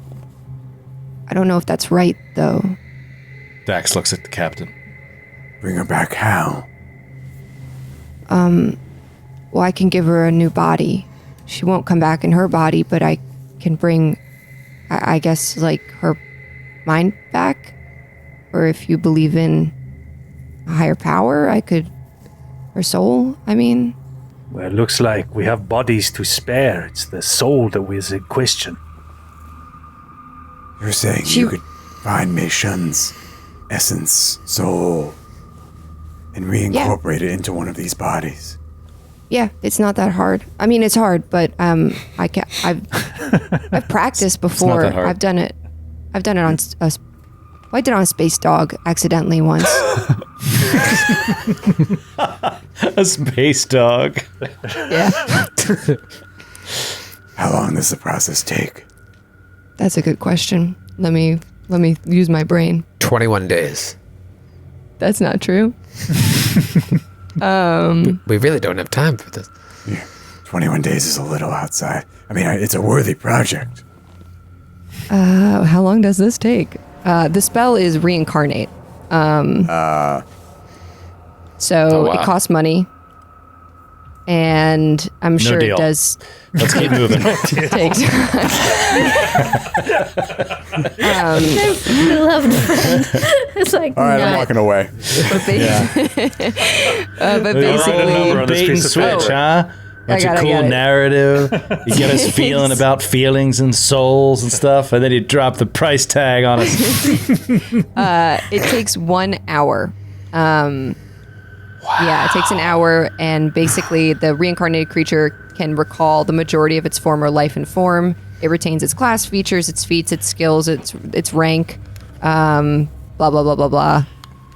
I don't know if that's right, though. Dax looks at the captain. Bring her back how? Well, I can give her a new body. She won't come back in her body, but I can bring, I guess, like, her mind back. Or if you believe in a higher power, her soul, I mean. well, it looks like we have bodies to spare. It's the soul that was in question. You're saying you could find Mei Shun's essence, soul, and reincorporate it into one of these bodies. Yeah, it's not that hard. I mean, it's hard, but I've practiced before. It's not that hard. I've done it on I did it on a space dog accidentally once. A space dog. Yeah, How long does the process take? that's a good question. Let me use my brain. 21 days. That's not true. We really don't have time for this. 21 days is a little outside. I mean, it's a worthy project. How long does this take? The spell is reincarnate. So it costs money. And I'm sure deal. it does Let's keep moving. take time. Beloved friend. It's like, All right, I'm no. walking away. But, but Write a number basically, on this Bait and piece of switch, paper. huh? Bunch of got cool it. narrative. You get us feeling about feelings and souls and stuff, and then you drop the price tag on us. it takes 1 hour. Yeah, it takes an hour, and basically the reincarnated creature can recall the majority of its former life and form. It retains its class features, its feats, its skills, its rank, blah, blah, blah, blah, blah.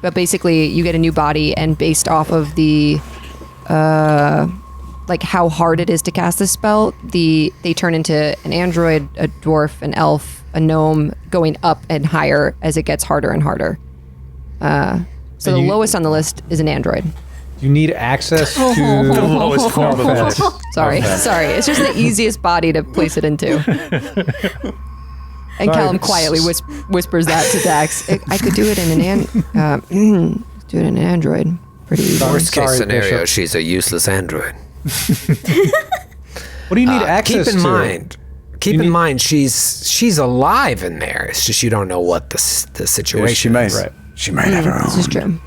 But basically, you get a new body, and based off of the, like how hard it is to cast this spell, they turn into an android, a dwarf, an elf, a gnome, going up and higher as it gets harder and harder. So the lowest on the list is an android. Do you need access to The lowest form of Fast. Sorry. It's just the easiest body to place it into. And Callum quietly whispers that to Dax. I could do it in do it in an android. Pretty easy. Worst case Sorry, scenario, Bishop. she's a useless android. What do you need access Keep in to? mind. Keep in mind, she's alive in there. It's just you don't know what the situation She might. is. Right. She might have her This is own. true.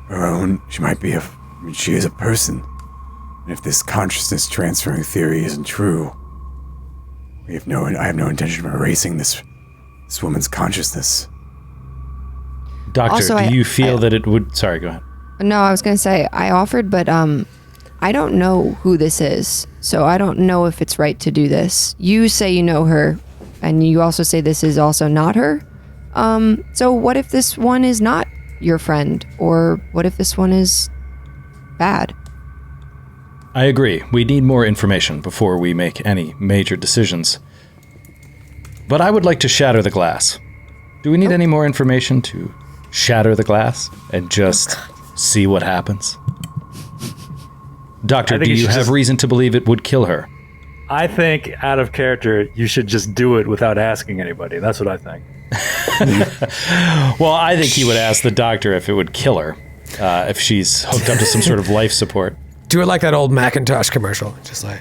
Her own. She might be a I mean, she is a person. And if this consciousness transferring theory isn't true, I have no intention of erasing this woman's consciousness. Doctor, Also, do you feel that it would... Sorry, go ahead. No, I was going to say I offered, but I don't know who this is, so I don't know if it's right to do this. You say you know her, and you also say this is also not her. So what if this one is not your friend, or what if this one is bad? I agree. We need more information before we make any major decisions. But I would like to shatter the glass. Do we need any more information to shatter the glass and just see what happens? Doctor, do you have reason to believe it would kill her? I think, out of character, you should just do it without asking anybody. That's what I think. Well, I think he would ask the doctor if it would kill her, if she's hooked up to some sort of life support. Do it like that old Macintosh commercial. Just like,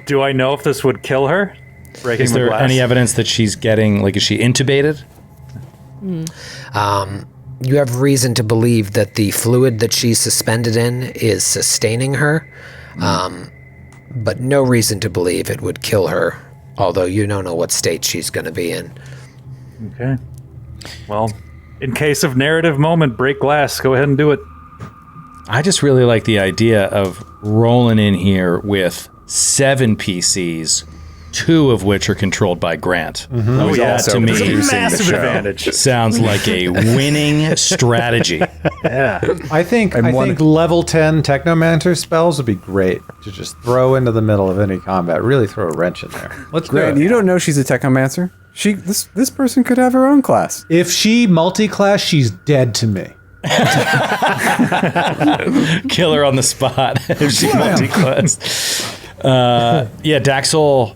Do I know if this would kill her? Breaking Is the there glass? any evidence that she's getting, like, is she intubated? you have reason to believe that the fluid that she's suspended in is sustaining her, but no reason to believe it would kill her, although you don't know what state she's going to be in. Okay. Well, in case of narrative moment, break glass. Go ahead and do it. I just really like the idea of rolling in here with 7 PCs, 2 of which are controlled by Grant. Oh, yeah. also to me, producing the Massive show. advantage. sounds like a winning strategy. Yeah. I think level 10 Technomancer spells would be great to just throw into the middle of any combat. Really throw a wrench in there. Let's do Grant, it. you don't know she's a Technomancer? This person could have her own class. If she multi-class, she's dead to me. Kill her on the spot if she multi-class. Yeah, Daxel,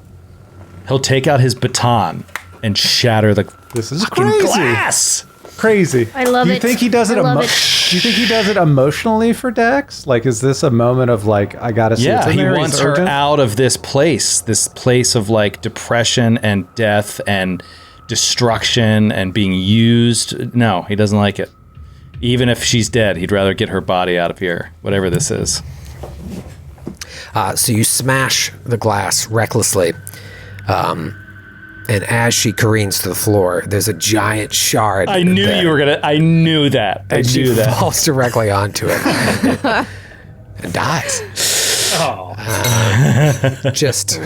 he'll take out his baton and shatter the This is fucking crazy. glass. Crazy. I love Do you it. think he does it? I love it. Do you think he does it emotionally for Dax? Like, is this a moment of like, I gotta see what's Yeah, in he there? wants He's her urgent? out of this place of like depression and death and destruction and being used. No, he doesn't like it. Even if she's dead, he'd rather get her body out of here, whatever this is. So you smash the glass recklessly, and as she careens to the floor, there's a giant shard. I knew that- you were gonna. I knew that. I And she knew that. falls directly onto it and dies. Oh. Just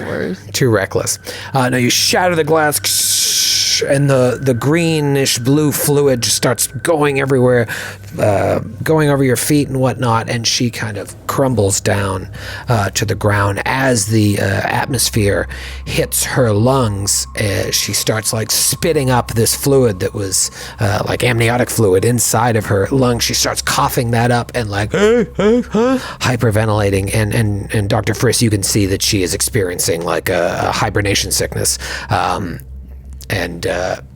too reckless. Now you shatter the glass, and the greenish blue fluid just starts going everywhere, going over your feet and whatnot, and she kind of crumbles down to the ground as the atmosphere hits her lungs. She starts like spitting up this fluid that was like amniotic fluid inside of her lungs. She starts coughing that up and like hyperventilating, and Dr. Friss, you can see that she is experiencing like a hibernation sickness. And,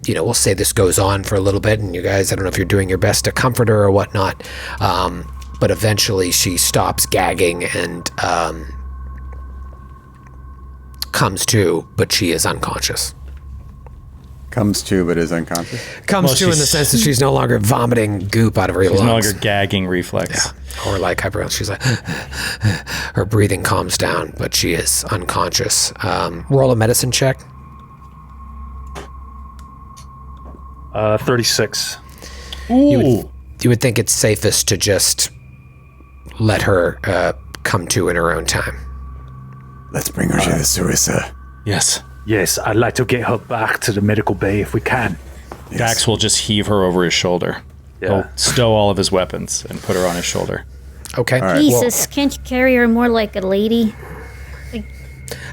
we'll say this goes on for a little bit, and you guys, I don't know if you're doing your best to comfort her or whatnot, but eventually she stops gagging and comes to, but she is unconscious. Comes to, but is unconscious. Comes Well, to in the she's- sense that she's no longer vomiting goop out of her She's no lungs. longer gagging reflex. Or like hyper, she's like, her breathing calms down, but she is unconscious. Roll a medicine check. 36. Ooh. You would think it's safest to just let her come to in her own time. Let's bring her to the Sarissa. Yes. Yes, I'd like to get her back to the medical bay if we can. Dax will just heave her over his shoulder. Yeah. He'll stow all of his weapons and put her on his shoulder. Okay. right. Jesus, can't you carry her more like a lady? Like,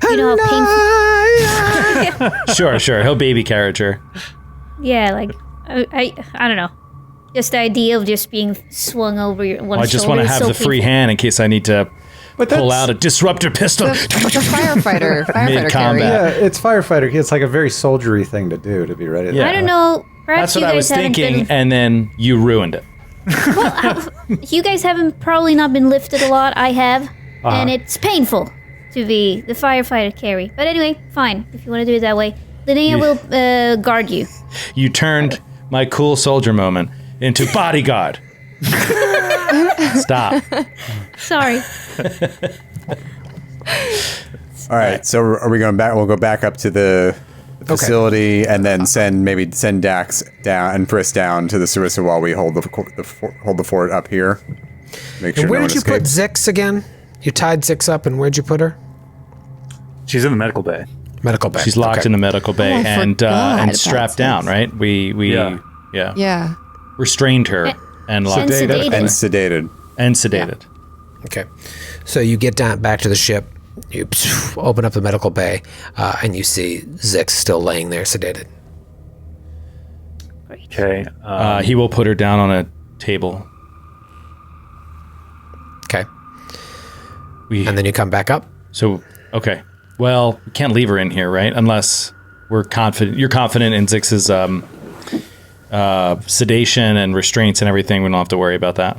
you know how painful. Sure. He'll baby carriage her. Yeah, like I don't know. Just the idea of just being swung over your one I just shoulder want to is have so the free painful. hand in case I need to pull out a disruptor pistol. The firefighter carry. Mid-combat. Yeah, it's firefighter. It's like a very soldiery thing to do to be ready. To Yeah. I don't know. Perhaps That's what you I guys was haven't thinking, been. and then you ruined it. You guys haven't probably not been lifted a lot. I have, and it's painful to be the firefighter carry. But anyway, fine. If you want to do it that way, Linnea will guard you. You turned my cool soldier moment into bodyguard. Stop. Sorry. All right. So are we going back? We'll go back up to the facility and then send Dax down and Frisk down to the Sarissa while we hold the fort up here. Make sure And where no did one you put escapes. Zix again? You tied Zix up, and where'd you put her? She's in the medical bay. Medical bay. She's locked Okay. in the medical bay I and forgot about strapped down, Zix. right? We Yeah. restrained her and locked And her sedated. And sedated. and sedated. Okay. So you get down back to the ship. You open up the medical bay, and you see Zix still laying there, sedated. Okay. He will put her down on a table. Okay. And then you come back up. So, okay. Well, we can't leave her in here, right? Unless we're confident. You're confident in Zix's sedation and restraints and everything. We don't have to worry about that.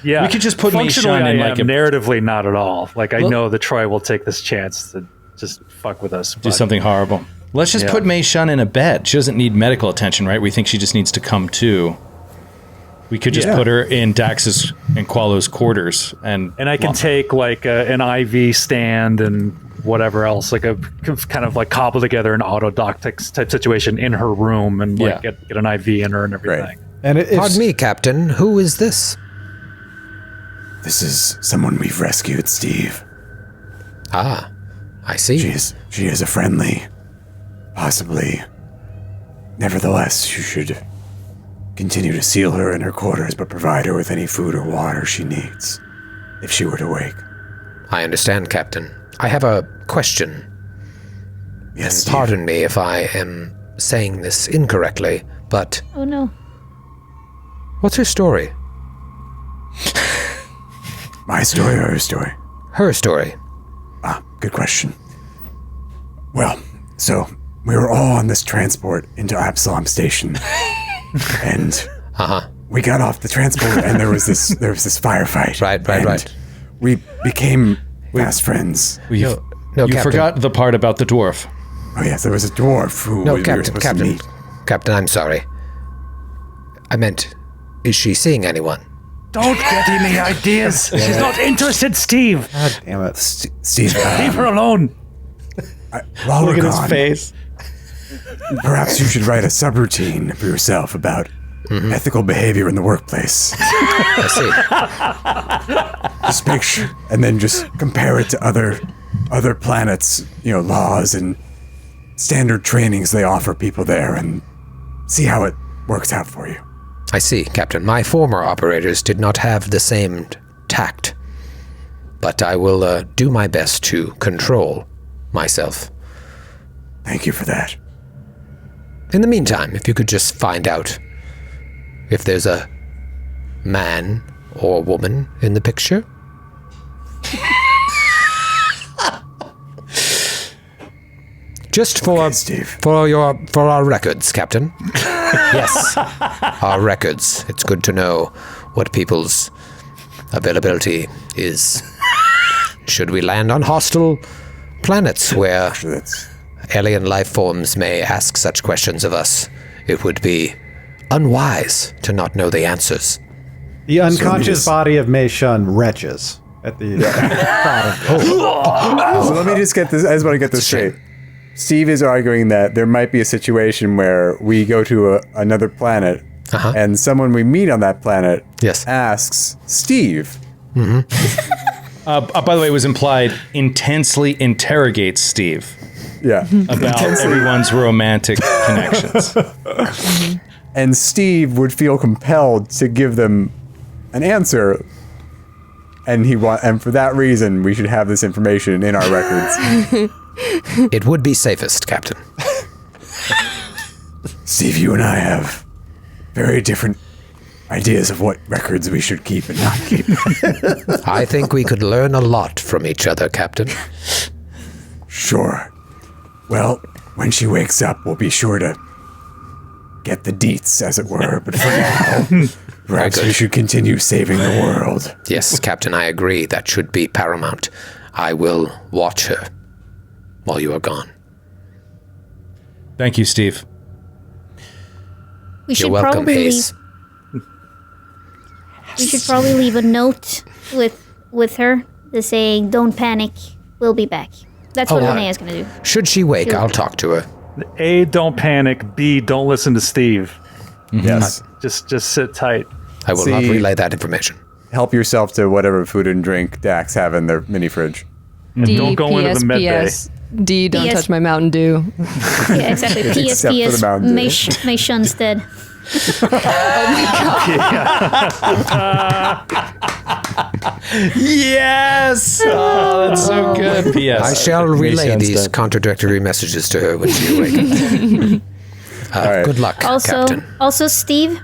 Yeah. We could just put Mei Functionally, Shun in I like am. a Narratively, not at all. Like, I Well- know that Troy will take this chance to just fuck with us. do something horrible. Let's just Yeah. put Mei Shun in a bed. She doesn't need medical attention, right? We think she just needs to come to. We could just put her in Dax's and Qualo's quarters, and And I can take like an IV stand and whatever else, like a kind of like cobble together an autodoc type situation in her room and like Yeah. get an IV in her and everything. Right. And Pardon me, Captain. Who is this? This is someone we've rescued, Steve. Ah, I see. She is a friendly. Possibly. Nevertheless, you should continue to seal her in her quarters, but provide her with any food or water she needs, if she were to wake. I understand, Captain. I have a question. Yes, And Steve. pardon me if I am saying this incorrectly, but Oh no. what's her story? My story or her story? Her story. Ah, good question. Well, so we were all on this transport into Absalom Station, and we got off the transport, and there was this firefight. Right. and We became fast friends. you No, Captain. forgot the part about the dwarf. Oh yes, there was a dwarf who No, we were Captain. supposed to Captain. meet. Captain, I'm sorry. I meant, is she seeing anyone? Don't get any ideas. She's not interested, Steve. God damn it. Steve, Leave her alone. while we're gone, face. perhaps you should write a subroutine for yourself about ethical behavior in the workplace. I see. Just make sure, and then just compare it to other planets, laws and standard trainings they offer people there, and see how it works out for you. I see, Captain. My former operators did not have the same tact, but I will do my best to control myself. Thank you for that. In the meantime, if you could just find out if there's a man or woman in the picture. Just for Steve. for our records, Captain. Yes, our records. It's good to know what people's availability is. Should we land on hostile planets where That's alien life forms may ask such questions of us, it would be unwise to not know the answers. The unconscious just- body of Mei Shun retches at the thought of So let me just get this. I just want to get this straight. Steve is arguing that there might be a situation where we go to another planet, and someone we meet on that planet Yes. asks Steve. By the way, it was implied intensely interrogates Steve Yeah. about everyone's romantic connections. And Steve would feel compelled to give them an answer, and for that reason, we should have this information in our records. It would be safest, Captain. Steve, you and I have very different ideas of what records we should keep and not keep. I think we could learn a lot from each other, Captain. Sure. Well, when she wakes up, we'll be sure to get the deets, as it were. But for now, perhaps we should continue saving the world. Yes, Captain, I agree. That should be paramount. I will watch her while you are gone. Thank you, Steve. We should You're welcome, probably Hayes. we should probably leave a note with her that's saying, "Don't panic, we'll be back." That's what Linnea's gonna do. Should she wake, I'll talk to her. A, don't panic. B, don't listen to Steve. Yes. Just sit tight. I will not See- relay that information. Help yourself to whatever food and drink Dax have in their mini fridge. D, Don't go into the med bay. PS, D, don't PS. touch my Mountain Dew. Yeah, exactly. Except for the Mountain Dew. May Shun's dead. Yes! Oh, that's so good. P.S. I shall relay Makes these sense. contradictory messages to her when she awakens. All right. Good luck, Captain. Also, Steve,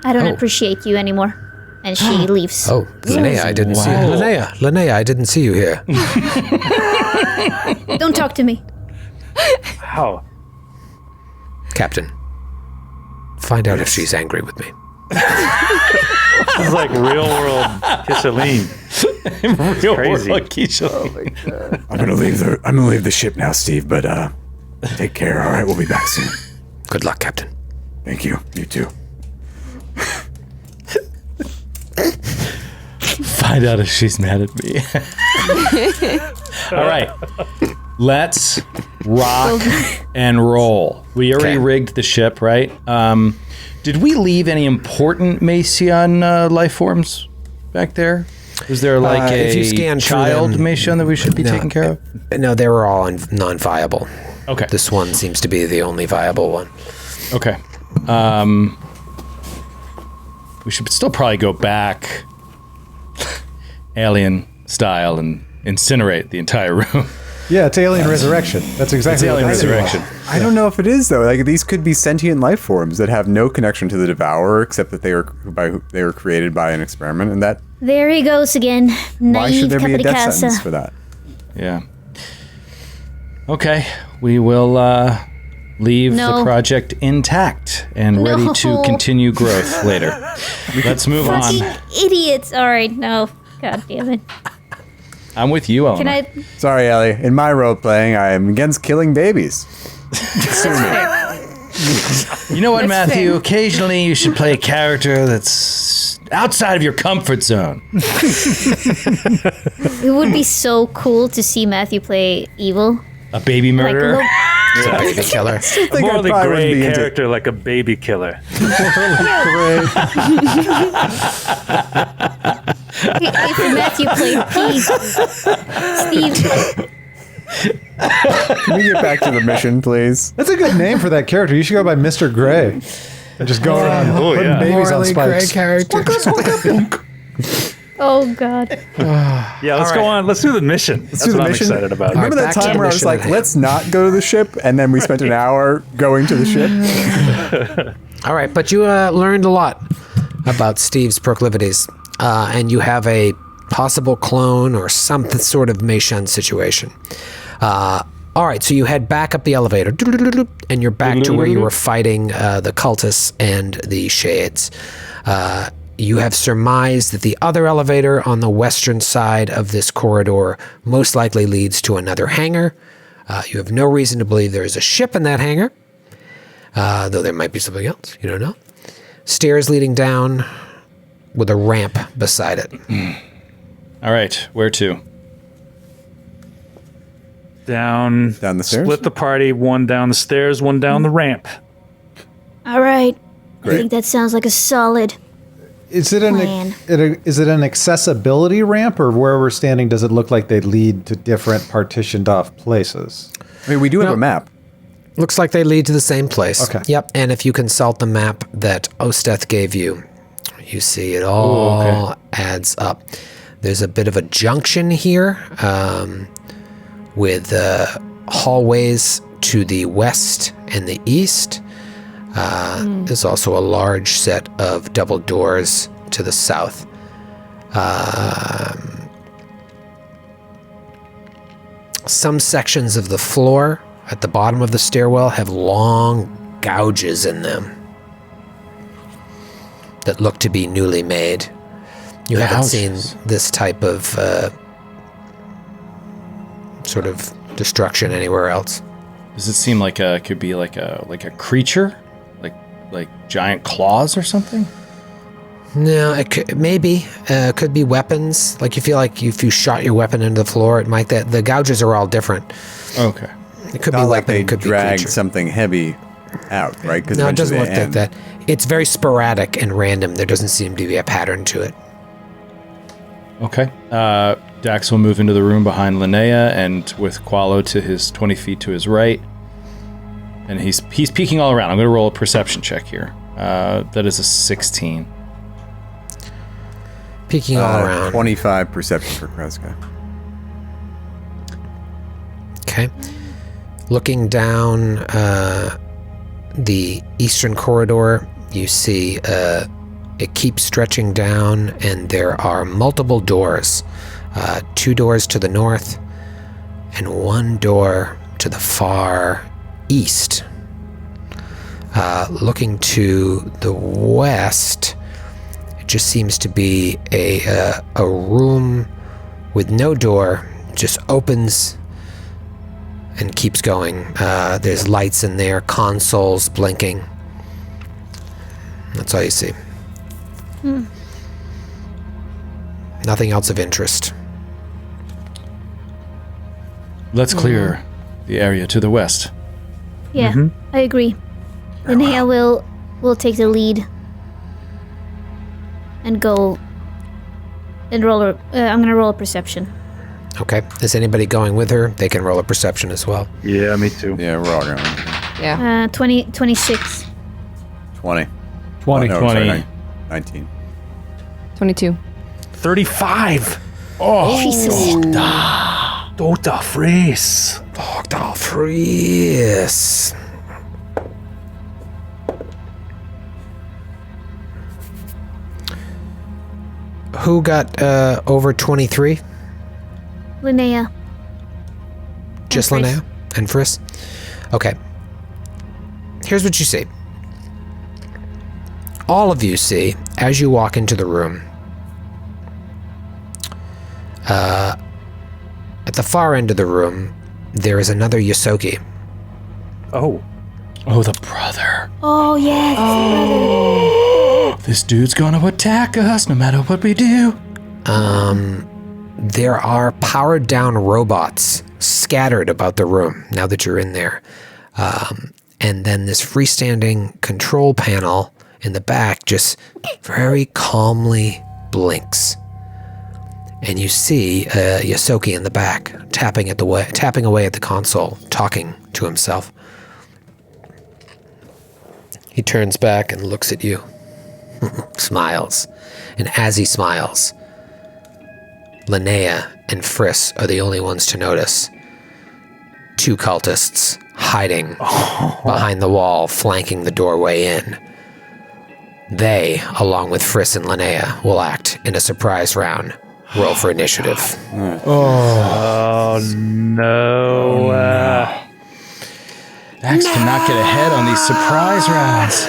I don't appreciate you anymore. And she leaves. Oh, Linnea, I didn't see you. Linnea, I didn't see you here. Don't talk to me. How? Captain, find out if she's angry with me. This is like real world Kissaline. Crazy. I'm gonna leave the ship now, Steve. But take care. All right, we'll be back soon. Good luck, Captain. Thank you. You too. Find out if she's mad at me. All right. Let's rock and roll. We already Okay. rigged the ship, right? Did we leave any important Macian life forms back there? Was there like if you a scan through child them- Macian that we should be taking care of? No, they were all non-viable. Okay. This one seems to be the only viable one. Okay. We should still probably go back alien style and incinerate the entire room. Yeah, it's alien resurrection. That's exactly Alien what that is. resurrection. I don't know if it is though. Like these could be sentient life forms that have no connection to the Devourer, except that they were created by an experiment, and that There he goes again. why should Naive there be a death sentence Capriticasa. for that? Yeah. Okay. We will leave the No. project intact and ready to No. continue growth later. Let's move Fucking on. idiots. All right, no. God damn it. I'm with you, Eleanor. Can I? Sorry, Ellie. In my role playing, I am against killing babies. Sue me. You know what, That's Matthew? fair. Occasionally you should play a character that's outside of your comfort zone. It would be so cool to see Matthew play evil. A baby Like, murderer. look, Baby killer. think More I of the probably wouldn't gray be into- character, like a baby killer. if Matthew played Pete, Steve, Can we get back to the mission, please? That's a good name for that character. You should go by Mr. Gray. And just go around putting yeah. babies on spikes. character. oh god, Yeah, let's go on. Let's do the mission. That's do the what mission. I'm excited about. Remember that back to time the where I was mission like, at hand. let's not go to the ship, and then we spent an hour going to the ship? All right, but you learned a lot about Steve's proclivities, and you have a possible clone or some sort of Meishan situation. All right, so you head back up the elevator, and you're back to where you were fighting the cultists and the shades. You have surmised that the other elevator on the western side of this corridor most likely leads to another hangar. You have no reason to believe there is a ship in that hangar, though there might be something else. You don't know. Stairs leading down with a ramp beside it. All right, where to? Down Down the stairs? Split the party. One down the stairs, one down the ramp. all right. I Great. think that sounds like a solid. Is it Plan. is it an accessibility ramp, or where we're standing, does it look like they lead to different partitioned off places? I mean, we do have a map. Looks like they lead to the same place. Okay. Yep. And if you consult the map that Osteth gave you, you see it all adds up. There's a bit of a junction here with hallways to the west and the east. There's also a large set of double doors to the south. Some sections of the floor at the bottom of the stairwell have long gouges in them that look to be newly made. You haven't seen this type of sort of destruction anywhere else. Does it seem like could be like a creature, like giant claws or something? No, it could, maybe. Could be weapons. Like you feel like if you shot your weapon into the floor, it might. The gouges are all different. Okay. It could be Not weapon. like they it could be dragged creature. something heavy out, right? Because No, it doesn't look like that. It's very sporadic and random. There doesn't seem to be a pattern to it. Okay. Dax will move into the room behind Linnea, and with Qualo to his 20 feet to his right. And he's peeking all around. I'm going to roll a perception check here. That is a 16. Peeking all around. 25 perception for Kreska. Okay. Looking down the eastern corridor, you see it keeps stretching down, and there are multiple doors. 2 doors to the north, and 1 door to the far east. Looking to the west, it just seems to be a room with no door, just opens and keeps going. There's lights in there, consoles blinking. That's all you see. Nothing else of interest. Let's clear the area to the west. Yeah, I agree. Linnea will take the lead and go and roll. I'm gonna roll a perception. Okay. Is anybody going with her? They can roll a perception as well. Yeah, me too. Yeah, we're all going. Yeah. 26. 20. 20. No, 20. sorry, 19. 22. 35. Jesus. Dota Freeze. Dr. Freeze. Who got over 23? Linnea. Just Friss. Linnea and Friss? Okay. Here's what you see. All of you see, as you walk into the room, at the far end of the room, there is another Yosoki. Oh. Oh, the brother. Oh yes. This dude's gonna attack us no matter what we do. There are powered down robots scattered about the room now that you're in there. And then this freestanding control panel in the back just very calmly blinks. And you see Yosoki in the back tapping away at the console, talking to himself. He turns back and looks at you, smiles. And as he smiles, Linnea and Friss are the only ones to notice 2 cultists hiding behind the wall, flanking the doorway in. They, along with Friss and Linnea, will act in a surprise round. Roll for initiative. Oh no. Dax cannot get ahead on these surprise rounds.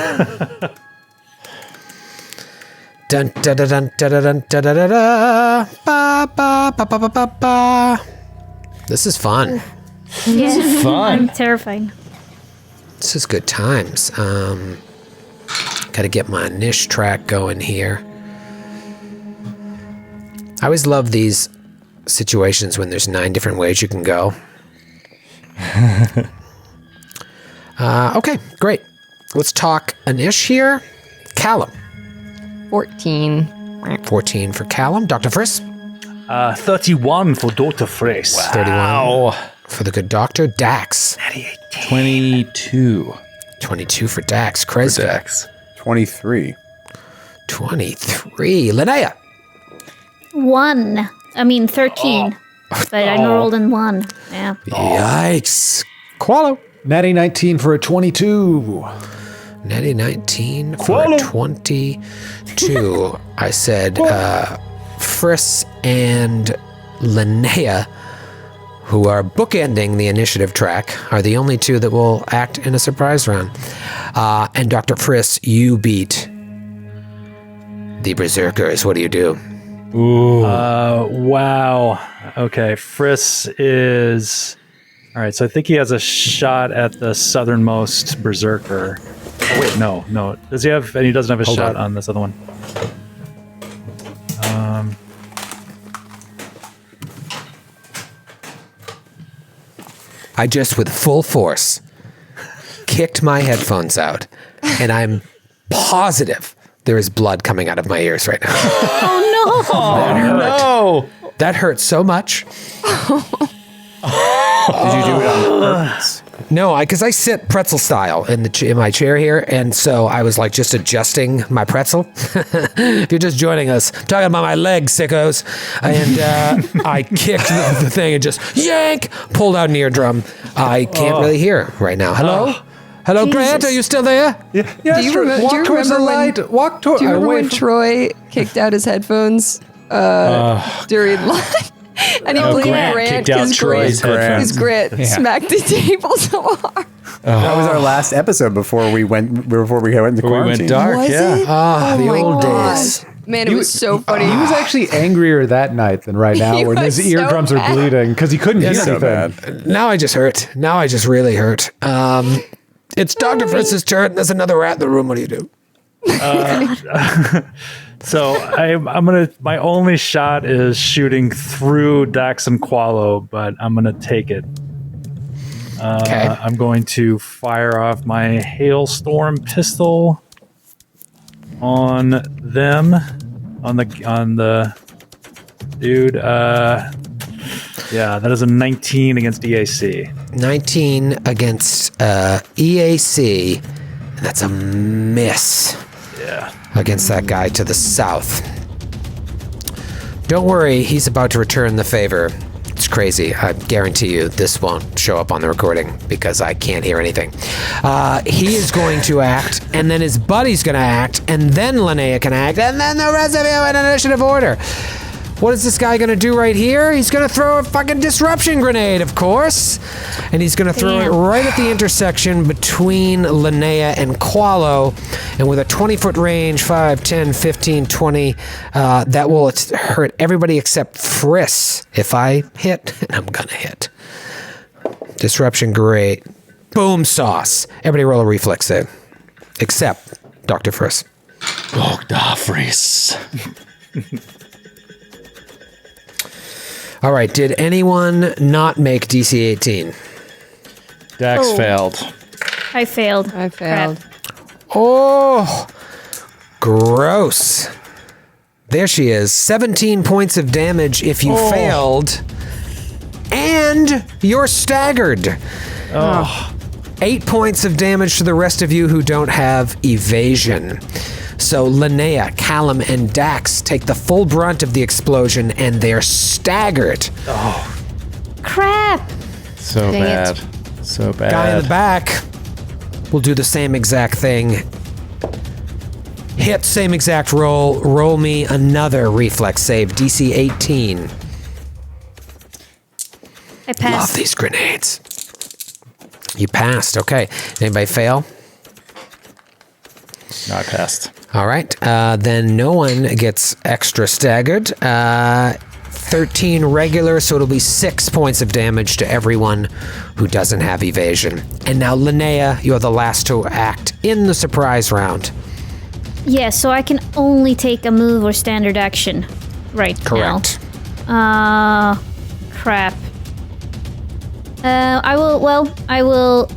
Dun da da dun da da dun da da da da. Ba ba ba ba ba ba ba. This is fun. Yeah. Fun. I'm terrified. This is good times. Gotta get my niche track going here. I always love these situations when there's 9 different ways you can go. Okay, great. Let's talk Anish here. Callum. 14. 14 for Callum. Dr. Friss. 31 for Dota Freeze. 31 for the good doctor. Dax. 22. 22 for Dax. Kreska. 23. 23. Linnea. 13. But I rolled in 1. Yeah. Yikes. Qualo. Natty 19 for a 22. Natty 19 for a 22. I said Friss and Linnea, who are bookending the initiative track, are the only 2 that will act in a surprise round. And Dr. Friss, you beat the Berserkers. What do you do? Wow. Okay. Friss is All right, so I think he has a shot at the southernmost berserker. Oh, wait, no. Does he have? And he doesn't have a shot on this other one. I just, with full force, kicked my headphones out, and I'm positive there is blood coming out of my ears right now. Oh, no. That hurt so much. Did you do it on purpose? No, because I sit pretzel style in my chair here, and so I was like just adjusting my pretzel. If you're just joining us, I'm talking about my legs, sickos. And I kicked the thing and just yank, pulled out an eardrum. I can't really hear right now. Hello? Hello, Jesus. Grant, are you still there? Yeah, Do you remember when Troy kicked out his headphones during live? And he blamed Grant Grant kicked out because Troy's headphones. smacked the table so hard. That was our last episode before we went into quarantine. dark. Was Yeah. it? The my old God. days. Man, it was so funny. He was actually angrier that night than right now He when was his so eardrums are mad. bleeding because he couldn't hear So anything. bad. Now I just hurt. Now I just really hurt. It's Dr. Fritz's turn. There's another rat in the room. What do you do? So I'm gonna. My only shot is shooting through Dax and Qualo, but I'm gonna take it. Okay. I'm going to fire off my Hailstorm pistol on them, on the dude. Yeah, that is a 19 against EAC. 19 against EAC. That's a miss. Yeah. Against that guy to the south. Don't worry, he's about to return the favor. It's crazy. I guarantee you this won't show up on the recording because I can't hear anything. He is going to act, and then his buddy's going to act, and then Linnea can act, and then the rest of you in initiative order. What is this guy going to do right here? He's going to throw a fucking disruption grenade, of course. And he's going to throw it right at the intersection between Linnea and Qualo. And with a 20-foot range, 5, 10, 15, 20, that will hurt everybody except Friss. If I hit, and I'm going to hit. Disruption, great. Boom sauce. Everybody roll a reflex save. Except Dr. Friss. Dofris. All right, did anyone not make DC 18? Dax Oh. failed. I failed. I failed. Oh, gross. There she is. 17 points of damage if you failed. And you're staggered. 8 points of damage to the rest of you who don't have evasion. So Linnea, Callum, and Dax take the full brunt of the explosion, and they're staggered. Crap. So Dang bad. it. So bad. Guy in the back will do the same exact thing. Hit, same exact roll. Roll me another reflex save. DC 18. I Love passed. these grenades. You passed. Okay. Anybody fail? No, I passed. All right. Then no one gets extra staggered. 13 regular, so it'll be 6 points of damage to everyone who doesn't have evasion. And now, Linnea, you're the last to act in the surprise round. Yeah, so I can only take a move or standard action right Correct. now. Crap. I will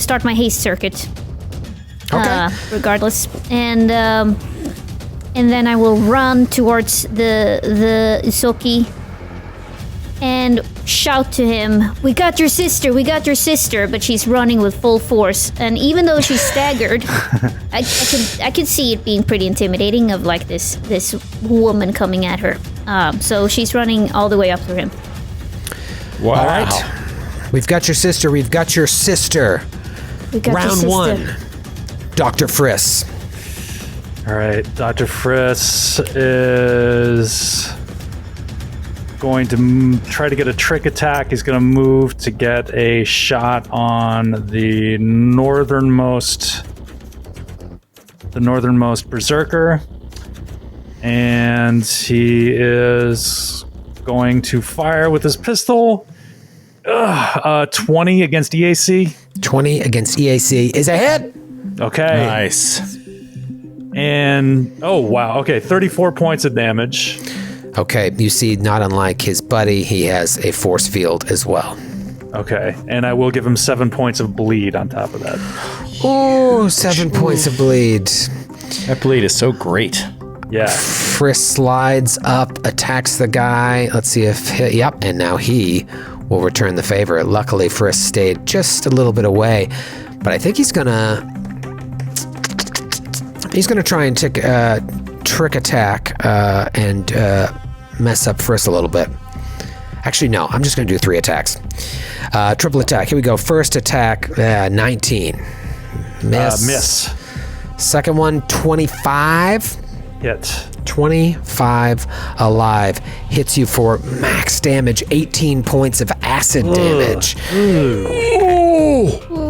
start my haste circuit. Okay. Regardless, and then I will run towards the Usoki and shout to him, "We got your sister! We got your sister!" But she's running with full force, and even though she's staggered, I could see it being pretty intimidating of like this woman coming at her. So she's running all the way up to him. Wow. All right. We've got your sister. We've got your sister. We got your Round sister. 1. Dr. Friss. All right, Dr. Friss is going to try to get a trick attack. He's going to move to get a shot on the northernmost berserker, and he is going to fire with his pistol. 20 against EAC. 20 against EAC is a hit. Okay. Nice. And, oh, wow. Okay, 34 points of damage. Okay, you see, not unlike his buddy, he has a force field as well. Okay, and I will give him 7 points of bleed on top of that. Oh, 7 points of bleed. That bleed is so great. Yeah. Frisk slides up, attacks the guy. Let's see if, yep, and now he will return the favor. Luckily, Frisk stayed just a little bit away, but I think he's gonna try and trick attack and mess up Frisk a little bit. Actually, no, I'm just gonna do 3 attacks. Triple attack. Here we go. First attack, 19. Miss. Second one, 25. Hit. 25 alive. Hits you for max damage, 18 points of acid damage. Ooh.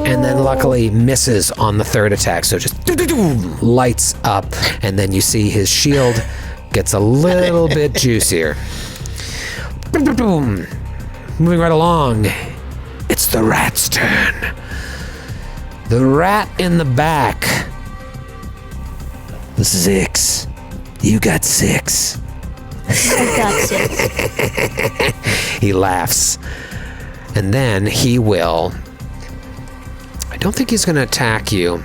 And then luckily misses on the third attack. So just lights up. And then you see his shield gets a little bit juicier. Moving right along. It's the rat's turn. The rat in the back. 6. You got 6. I got 6. He laughs. And then he will... I don't think he's going to attack you.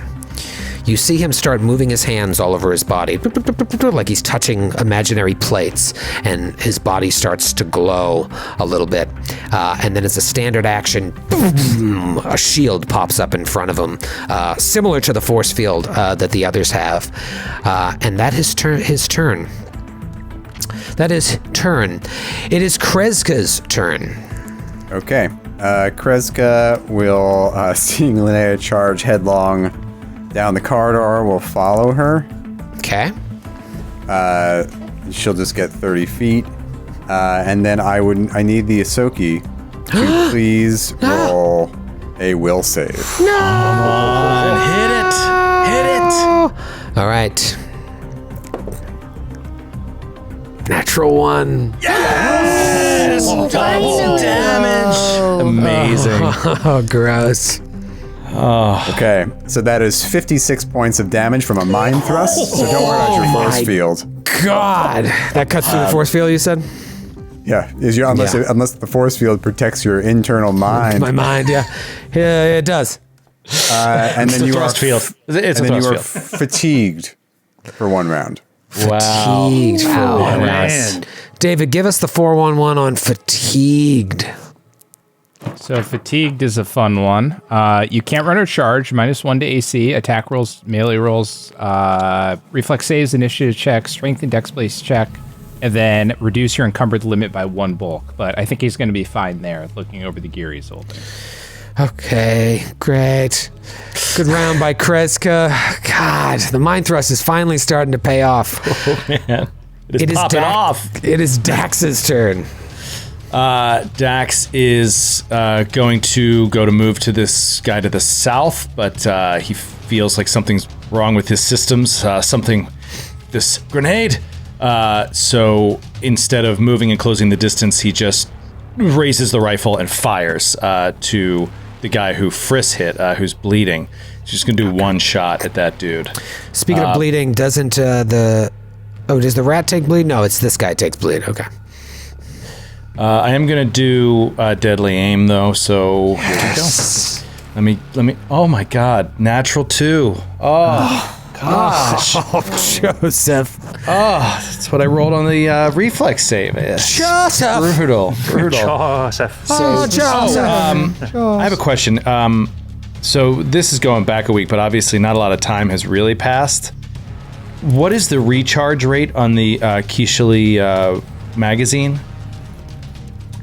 You see him start moving his hands all over his body, like he's touching imaginary plates, and his body starts to glow a little bit. And then as a standard action, boom, a shield pops up in front of him, similar to the force field that the others have. And that is his turn. That is turn. It is Kreska's turn. Okay. Kreska will, seeing Linnea charge headlong down the corridor, will follow her. Okay. She'll just get 30 feet. And then I need the Ahsoki to please roll a will save. Hit it. All right. Natural 1. Yes! Double damage. Amazing. Oh, gross. Okay, so that is 56 points of damage from a mind thrust. So don't worry about your force field. God. That cuts through the force field, you said? Yeah, unless the force field protects your internal mind. My mind, yeah. Yeah, it does. And then you are It's a thrust field. fatigued for 1 round. Wow. Fatigued for 1 man. round. David, give us the 411 on fatigued. So fatigued is a fun one. You can't run or charge. -1 to AC. Attack rolls, melee rolls, reflex saves, initiative check, strength and dex base check, and then reduce your encumbered limit by 1 bulk. But I think he's going to be fine there, looking over the gear he's holding. Okay, great. Good round by Kreska. God, the mind thrust is finally starting to pay off. Oh, man. It is popping off. It is Dax's turn. Dax is going to move to this guy to the south, but he feels like something's wrong with his systems. This grenade. So instead of moving and closing the distance, he just raises the rifle and fires to the guy who Frisk hit, who's bleeding. He's just going to do 1 shot at that dude. Speaking of bleeding, does the rat take bleed? No, it's this guy takes bleed. Okay. I am going to do deadly aim, though, so Yes. here we go. Let me, oh my god, natural 2. Oh, gosh. Oh, Joseph. Oh, that's what I rolled on the reflex save. Joseph. Brutal. Joseph. I have a question. So this is going back a week, but obviously not a lot of time has really passed. What is the recharge rate on the Kishali magazine?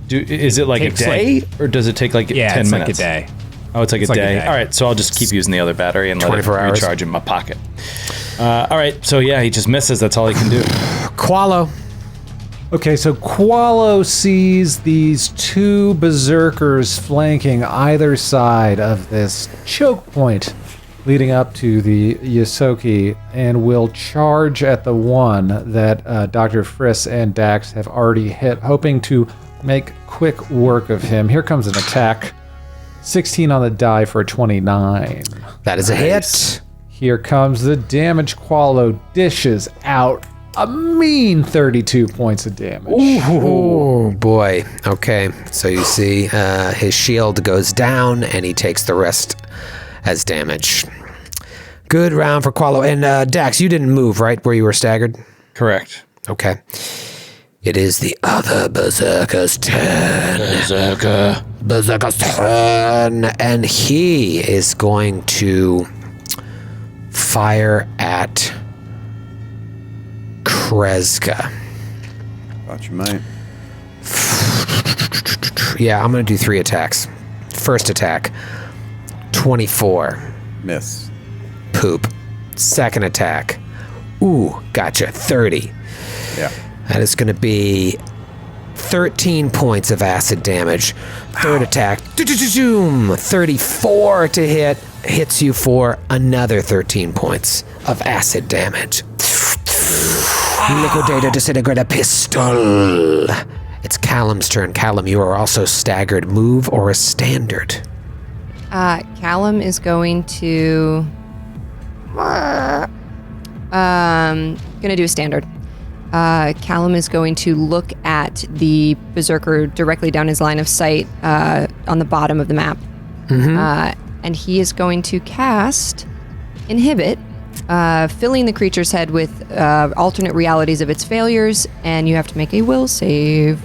Is it like a day, or does it take like 10 minutes? Like a day. Oh, it's like a day. All right, so I'll just keep using the other battery and let it 24 hours. recharge in my pocket. All right, so yeah, he just misses. That's all he can do. Qualo. Okay, so Qualo sees these 2 berserkers flanking either side of this choke point leading up to the Ahsoki, and will charge at the one that Dr. Frisk and Dax have already hit, hoping to make quick work of him. Here comes an attack. 16 on the die for a 29. That is a hit. Here comes the damage. Qualo dishes out a mean 32 points of damage. Oh boy. Okay, so you see his shield goes down and he takes the rest as damage. Good round for Qualo. And Dax, you didn't move, right, where you were staggered? Correct. Okay. It is the other Berserker's turn. Berserker's turn. And he is going to fire at Kreska. Thought you might. Yeah, I'm going to do 3 attacks. First attack, 24. Miss. Poop. Second attack. Ooh, gotcha. 30. Yeah. That is going to be 13 points of acid damage. Third attack, 34 to hit. Hits you for another 13 points of acid damage. Liquidator, Disintegrator, Pistol. It's Callum's turn. Callum, you are also staggered. Move or a standard? Callum is going to... gonna do a standard. Callum is going to look at the Berserker directly down his line of sight on the bottom of the map. And he is going to cast Inhibit, filling the creature's head with alternate realities of its failures, and you have to make a will save.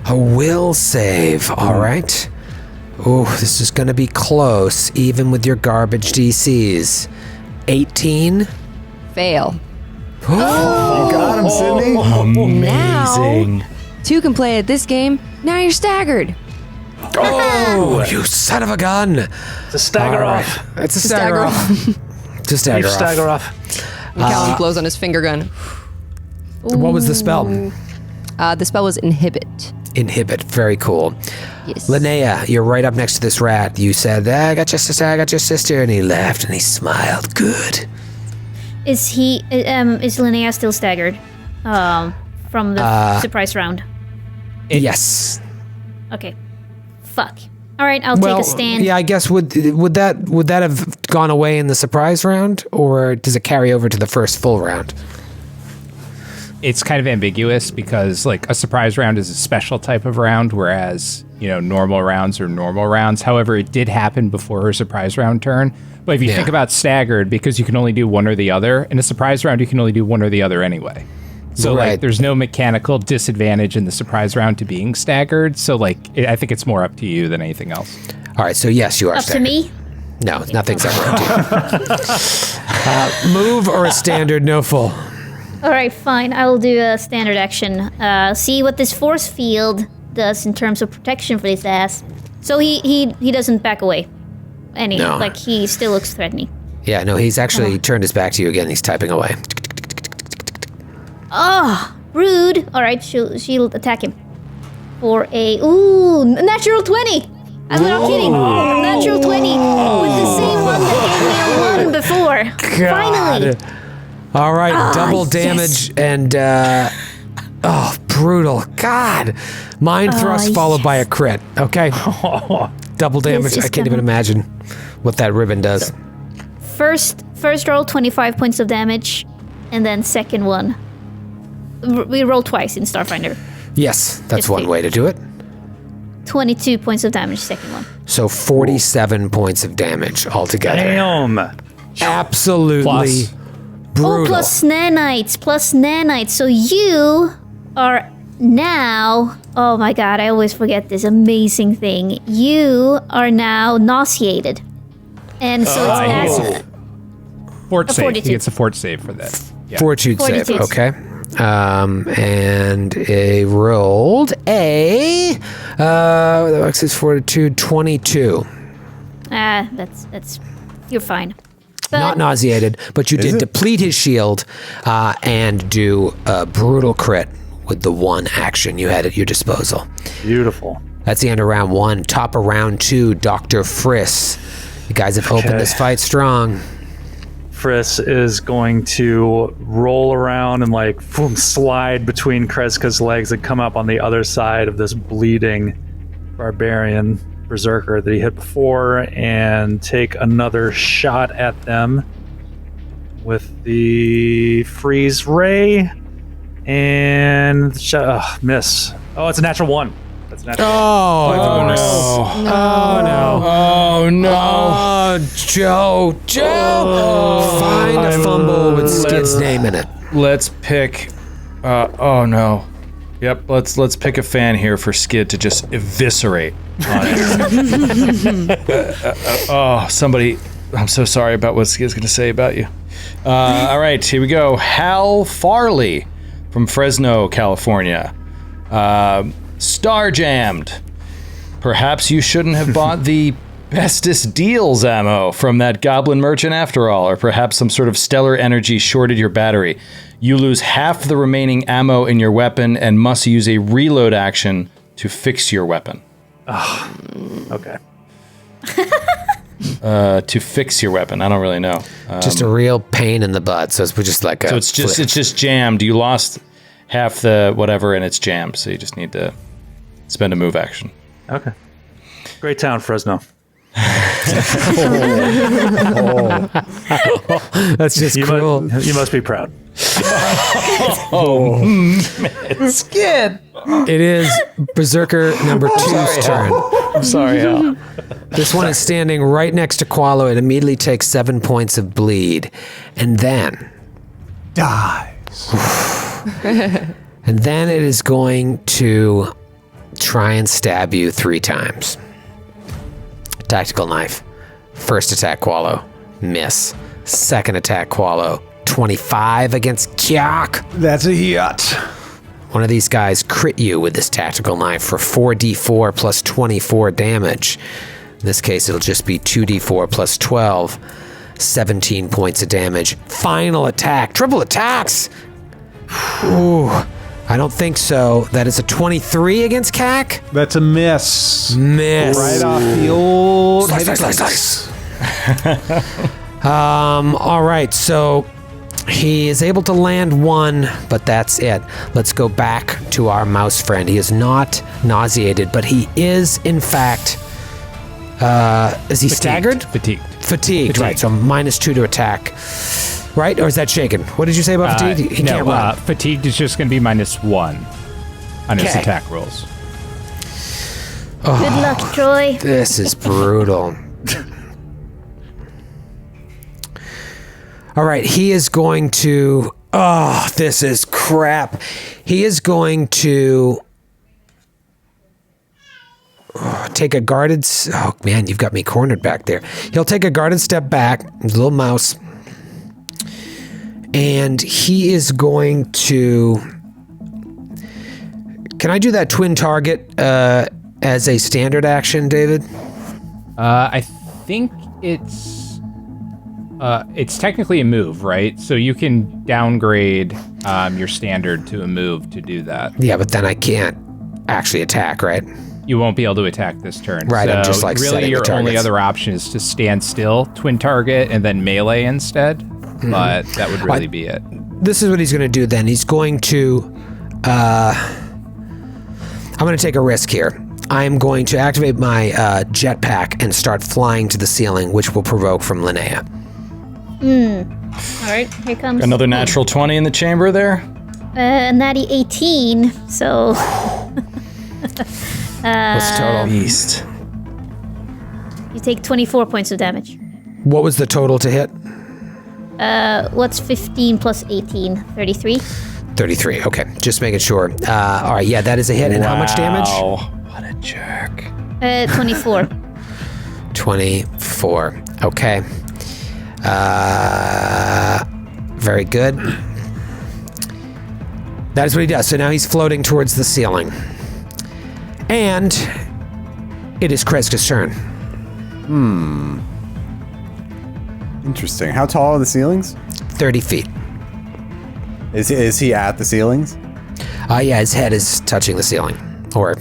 A will save. All right. Oh, this is going to be close, even with your garbage DCs. 18. Fail. You got him, Sydney. Amazing. Now, 2 can play at this game. Now you're staggered. Oh, you son of a gun. To stagger All off. right. It's a stagger off. To stagger You off. stagger off. And Callum blows on his finger gun. What was the spell? The spell was Inhibit. Inhibit. Very cool. Yes. Linnea, you're right up next to this rat. You said, I got your sister, I got your sister. And he laughed and he smiled. Good. Is Linnea still staggered from the surprise round? Yes. Okay. Fuck. All right, I'll take a stand. Yeah, I guess would that have gone away in the surprise round, or does it carry over to the first full round? It's kind of ambiguous because like a surprise round is a special type of round, whereas, normal rounds are normal rounds. However, it did happen before her surprise round turn. But if you think about staggered, because you can only do one or the other, in a surprise round, you can only do one or the other anyway. So Right. like there's no mechanical disadvantage in the surprise round to being staggered. So like I think it's more up to you than anything else. All right, so yes, you are Up to staggered. me? No, nothing's ever up to you. Move or a standard, no full. All right, fine. I will do a standard action. See what this force field does in terms of protection for this ass. So he doesn't back away. No. Like he still looks threatening. Yeah, no, he's actually turned his back to you again. He's typing away. Rude. All right, she'll attack him for a natural 20. I'm not kidding. Natural 20 with the same one that gave me a 1 before. Finally. All right, double yes. damage and brutal. God. Mind thrust followed by a crit. Okay. Double damage. This I is can't even imagine what that ribbon does. First roll 25 points of damage, and then second one. We roll twice in Starfinder. Yes, that's It's one fine. way to do it. 22 points of damage, second one. So 47 points of damage altogether. Damn. Absolutely Plus. brutal. Oh, plus nanites. So you are now... Oh my god, I always forget this amazing thing. You are now nauseated. And so it's acid. Fort save. fortitude. He gets a fort save for that. Yeah. Fortitude save. Fortitude. Okay. And a rolled a the max is fortitude 22. That's you're fine. But Not nauseated, but you did it? deplete his shield and do a brutal crit with the one action you had at your disposal. Beautiful. That's the end of round 1. Top of round 2, Dr. Friss. You guys have opened this fight strong. Friss is going to roll around and like slide between Kreska's legs and come up on the other side of this bleeding barbarian berserker that he hit before and take another shot at them with the freeze ray and miss. Oh, it's a natural 1. That's a natural 1. Oh, no. Oh no! Joe. Find a fumble with Skid's name in it. Let's pick. Oh no! Yep. Let's pick a fan here for Skid to just eviscerate on it. Somebody. I'm so sorry about what Skid's going to say about you. All right, here we go. Hal Farley from Fresno, California. Star jammed. Perhaps you shouldn't have bought the bestest deals ammo from that goblin merchant after all, or perhaps some sort of stellar energy shorted your battery. You lose half the remaining ammo in your weapon and must use a reload action to fix your weapon. Okay. To fix your weapon, I don't really know. Just a real pain in the butt. So it's just like a. So it's just jammed. You lost half the whatever, and it's jammed. So you just need to spend a move action. Okay. Great town, Fresno. That's just cruel. You must be proud. Skid. It is Berserker number 2's turn. I'm sorry, Hal. This one is standing right next to Qualo. It immediately takes 7 points of bleed, and then Dies. and then it is going to try and stab you 3 times. Tactical knife. First attack, Qualo. Miss. Second attack, Qualo. 25 against Kyak. That's a hit. One of these guys crit you with this tactical knife for 4d4 plus 24 damage. In this case, it'll just be 2d4 plus 12. 17 points of damage. Final attack. Triple attacks. Ooh, I don't think so. That is a 23 against Kak. That's a miss. Miss. Right off the old. Slice. All right, so he is able to land 1, but that's it. Let's go back to our mouse friend. He is not nauseated, but he is, in fact, is he staggered? Fatigued, right. So -2 to attack. Right? Or is that shaken? What did you say about fatigued? He can't run. Fatigued is just going to be -1 on his Okay. attack rolls. Good luck, Troy. This is brutal. All right, he is going to... Oh, this is crap. He is going to... take a guarded... Oh, man, you've got me cornered back there. He'll take a guarded step back, little mouse, and he is going to... Can I do that twin target as a standard action, David? I think it's technically a move, right? So you can downgrade your standard to a move to do that. Yeah, but then I can't actually attack, right? You won't be able to attack this turn. Right, So I'm just, like, really setting the your only targets. other option is to stand still, twin target, and then melee instead. But that would really be it. This is what he's going to do then. He's going to... I'm going to take a risk here. I'm going to activate my jetpack and start flying to the ceiling, which will provoke from Linnea. All right, here comes Another natural 20 in the chamber there. natty 18. So What's the total? Beast. you take 24 points of damage. What was the total to hit? What's 15 plus 18? 33. 33. Okay, just making sure. All right, yeah, that is a hit. And how much damage? Wow, what a jerk. 24. 24. Okay. Very good. That is what he does. So now he's floating towards the ceiling. And it is Kreska's turn. Interesting. How tall are the ceilings? 30 feet. Is he at the ceilings? Yeah, his head is touching the ceiling. Or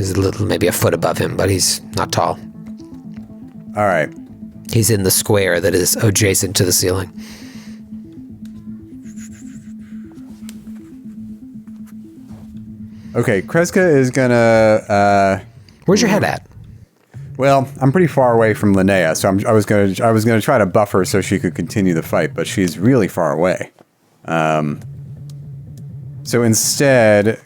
is a little, maybe a foot above him, but he's not tall. All right. He's in the square that is adjacent to the ceiling. Okay, Kreska is gonna. Where's your head at? Well, I'm pretty far away from Linnea, so I was gonna try to buff her so she could continue the fight, but she's really far away. So instead,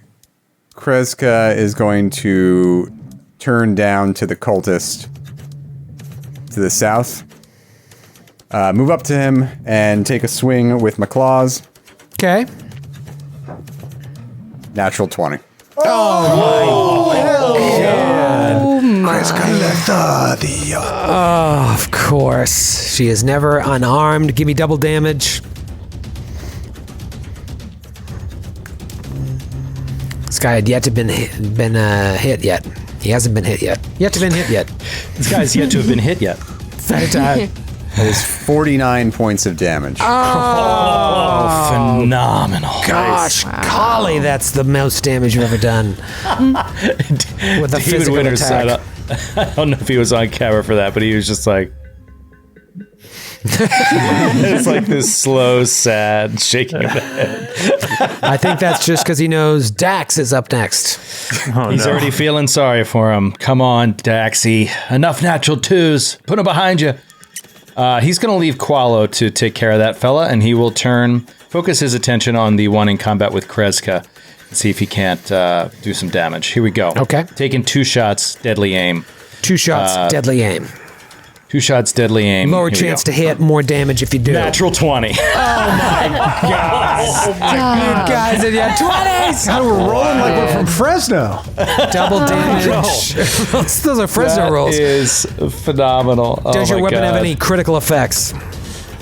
Kreska is going to turn down to the cultist to the south, move up to him, and take a swing with my claws. Okay. Natural 20. Of course. She is never unarmed. Give me double damage. This guy had yet to been hit yet. He hasn't been hit yet. Yet to been hit yet. This guy's yet to have been hit yet. That is 49 points of damage. Oh, phenomenal. Gosh, golly, that's the most damage you've ever done. With a David physical Winter attack. I don't know if he was on camera for that, but he was just like... It's like this slow, sad shaking of the head. I think that's just because he knows Dax is up next. He's already feeling sorry for him. Come on, Daxy. Enough natural 2s. Put him behind you. He's going to leave Qualo to take care of that fella, and he will focus his attention on the one in combat with Kreska and see if he can't do some damage. Here we go. Okay. Taking 2 shots, deadly aim. 2 shots, deadly aim. 2 shots, deadly aim. Lower chance to hit, more damage if you do. Natural 20. You guys in your 20s! God, we're rolling like we're from Fresno. Double damage. Those are Fresno rolls. That is phenomenal. Does your weapon have any critical effects?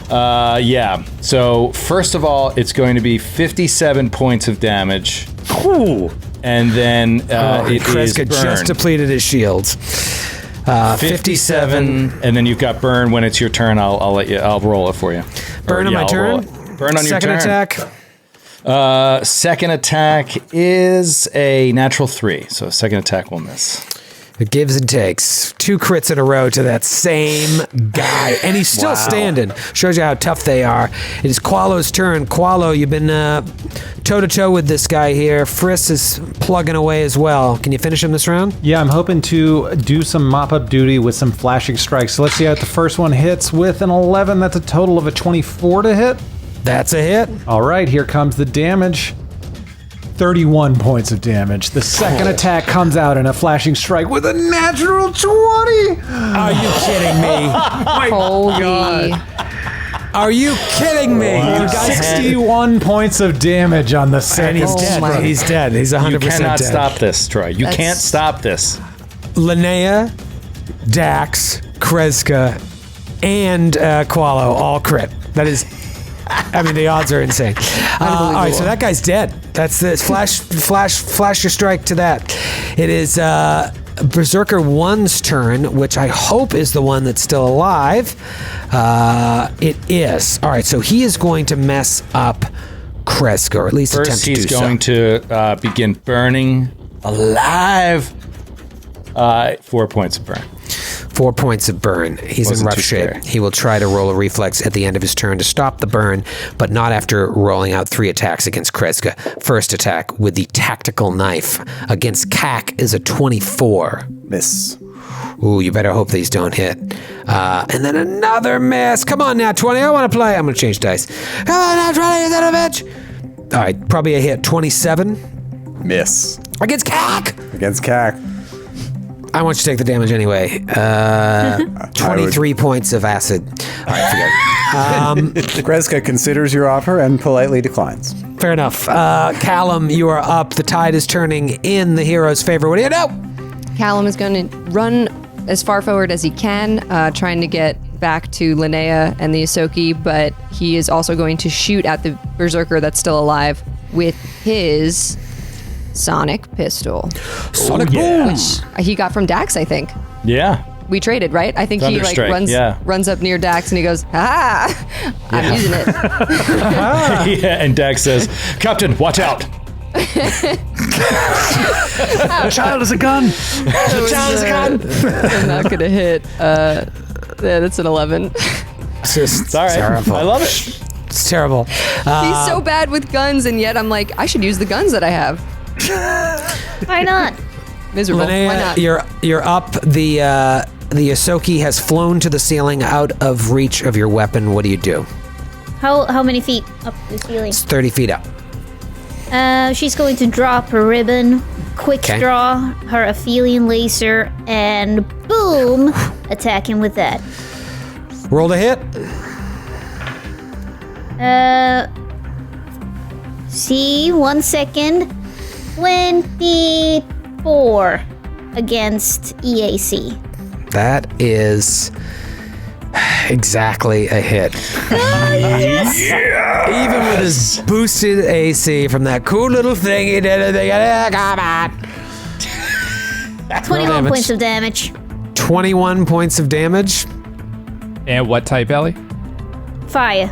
Yeah. So, first of all, it's going to be 57 points of damage. Ooh. And then it is Kreska burn. just depleted his shields. 57, and then you've got burn. When it's your turn, I'll roll it for you. Burn on my I'll turn? roll it. Burn on your Second turn. attack. Second attack is a natural 3, so second attack will miss. It gives and takes. 2 crits in a row to that same guy. And he's still standing. Shows you how tough they are. It is Qualo's turn. Qualo, you've been toe-to-toe with this guy here. Friss is plugging away as well. Can you finish him this round? Yeah, I'm hoping to do some mop-up duty with some flashing strikes. So let's see how the first one hits with an 11. That's a total of a 24 to hit. That's a hit. All right, here comes the damage. 31 points of damage. The second attack comes out in a flashing strike with a natural 20. Are you kidding me? Holy. Are you kidding me? You got 61 points of damage on the second He's dead. my- He's dead. He's 100% You cannot dead. stop this, Troy. You That's- can't stop this. Linnea, Dax, Kreska, and Qualo all crit. That is, I mean, the odds are insane. All right, so that guy's dead. That's the flash your strike to that. It is Berserker 1's turn, which I hope is the one that's still alive. It is. All right, so he is going to mess up Kreska, or at least attempt First, to he's do so. going to begin burning alive. 4 points of burn. 4 points of burn. He's in Wasn't rough too shape. scary. He will try to roll a reflex at the end of his turn to stop the burn, but not after rolling out 3 attacks against Kreska. First attack with the tactical knife against Kak is a 24. Miss. Ooh, you better hope these don't hit. And then another miss. Come on now, 20. I want to play. I'm going to change dice. Come on now, 20. Is that a bitch? All right, probably a hit. 27 Miss. against Kak. Against CAC. I want you to take the damage anyway. 23 points of acid. All right, forget it. Kreska considers your offer and politely declines. Fair enough. Callum, you are up. The tide is turning in the hero's favor. What do you do? Callum is going to run as far forward as he can, trying to get back to Linnea and the Isoki, but he is also going to shoot at the Berserker that's still alive with his sonic pistol. Sonic boom. Which he got from Dax, I think. Yeah. We traded, right? I think he Thunderstrike, runs up near Dax and he goes, "Ah, I'm using it." Yeah, and Dax says, "Captain, watch out." Child is a gun. I'm not gonna hit. Yeah, that's an 11. It's just It's all right. terrible. I love it. It's terrible. He's so bad with guns, and yet I'm like, I should use the guns that I have. Why not? Miserable. Why Linnea, not? you're up. The Yosoki has flown to the ceiling out of reach of your weapon. What do you do? How many feet up the ceiling? It's 30 feet up. She's going to drop her ribbon, quick Okay. draw her Aphelion laser, and boom, attack him with that. Roll to hit. See, 1 second. 24 against EAC. That is exactly a hit. Even with his boosted AC from that cool little thing he did, come on. 21 damage. points of damage. 21 points of damage. And what type, Ellie? Fire.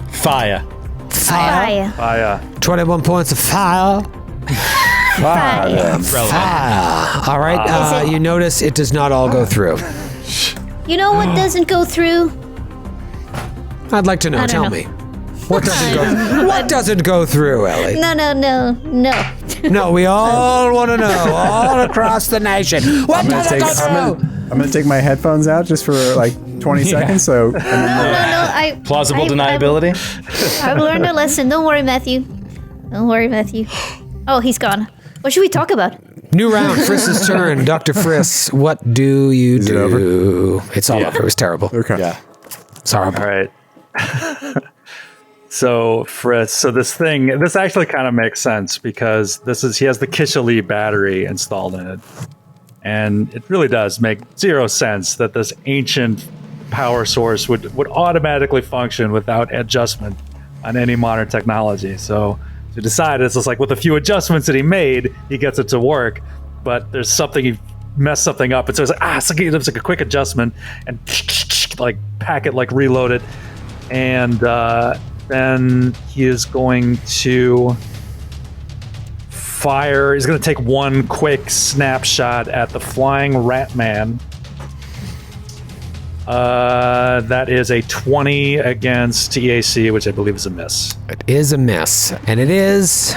Fire. Fire. 21 points of fire. Fire. All right. You notice it does not all go through. You know what doesn't go through? I'd like to know. I don't Tell know. me. What doesn't go? What doesn't go through, Ellie? No. No, we all want to know, all across the nation. What doesn't go through? I'm gonna take my headphones out just for like 20 seconds. So No. I Plausible I've deniability. learned a lesson. Don't worry, Matthew. Oh, he's gone. What should we talk about? New round, Friss's turn. Dr. Friss, what do you do? it over? It's all over. It was terrible. okay. Yeah. It's horrible. All right. So Fritz, this actually kind of makes sense because he has the Kishali battery installed in it. And it really does make zero sense that this ancient power source would automatically function without adjustment on any modern technology. So to decide, it's just like with a few adjustments that he made, he gets it to work. But there's something, he messed something up. And so it's like, it's like a quick adjustment and like pack it, like reload it. And then he is going to fire. He's going to take one quick snapshot at the flying rat man. That is a 20 against TAC, which I believe is a miss. It is a miss. And it is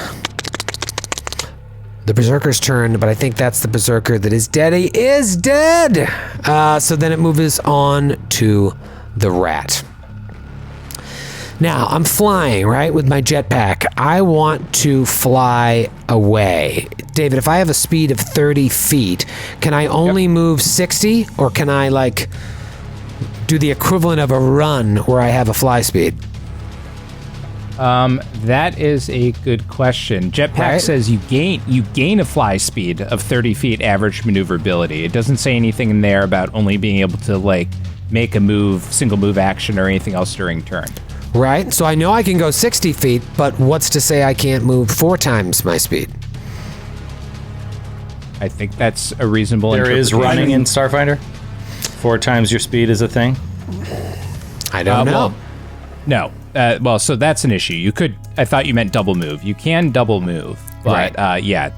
the Berserker's turn, but I think that's the Berserker that is dead. He is dead! So then it moves on to the rat. Now, I'm flying, right, with my jetpack. I want to fly away. David, if I have a speed of 30 feet, can I only move 60? Or can I, like, do the equivalent of a run where I have a fly speed? That is a good question. Jetpack Right. says you gain a fly speed of 30 feet average maneuverability. It doesn't say anything in there about only being able to, like, make a move, single move action or anything else during turn. Right? So I know I can go 60 feet, but what's to say I can't move 4 times my speed? I think that's a reasonable There is interpretation. running in Starfinder. 4 times your speed is a thing. I don't know. No. So that's an issue. I thought you meant double move. You can double move, but Right.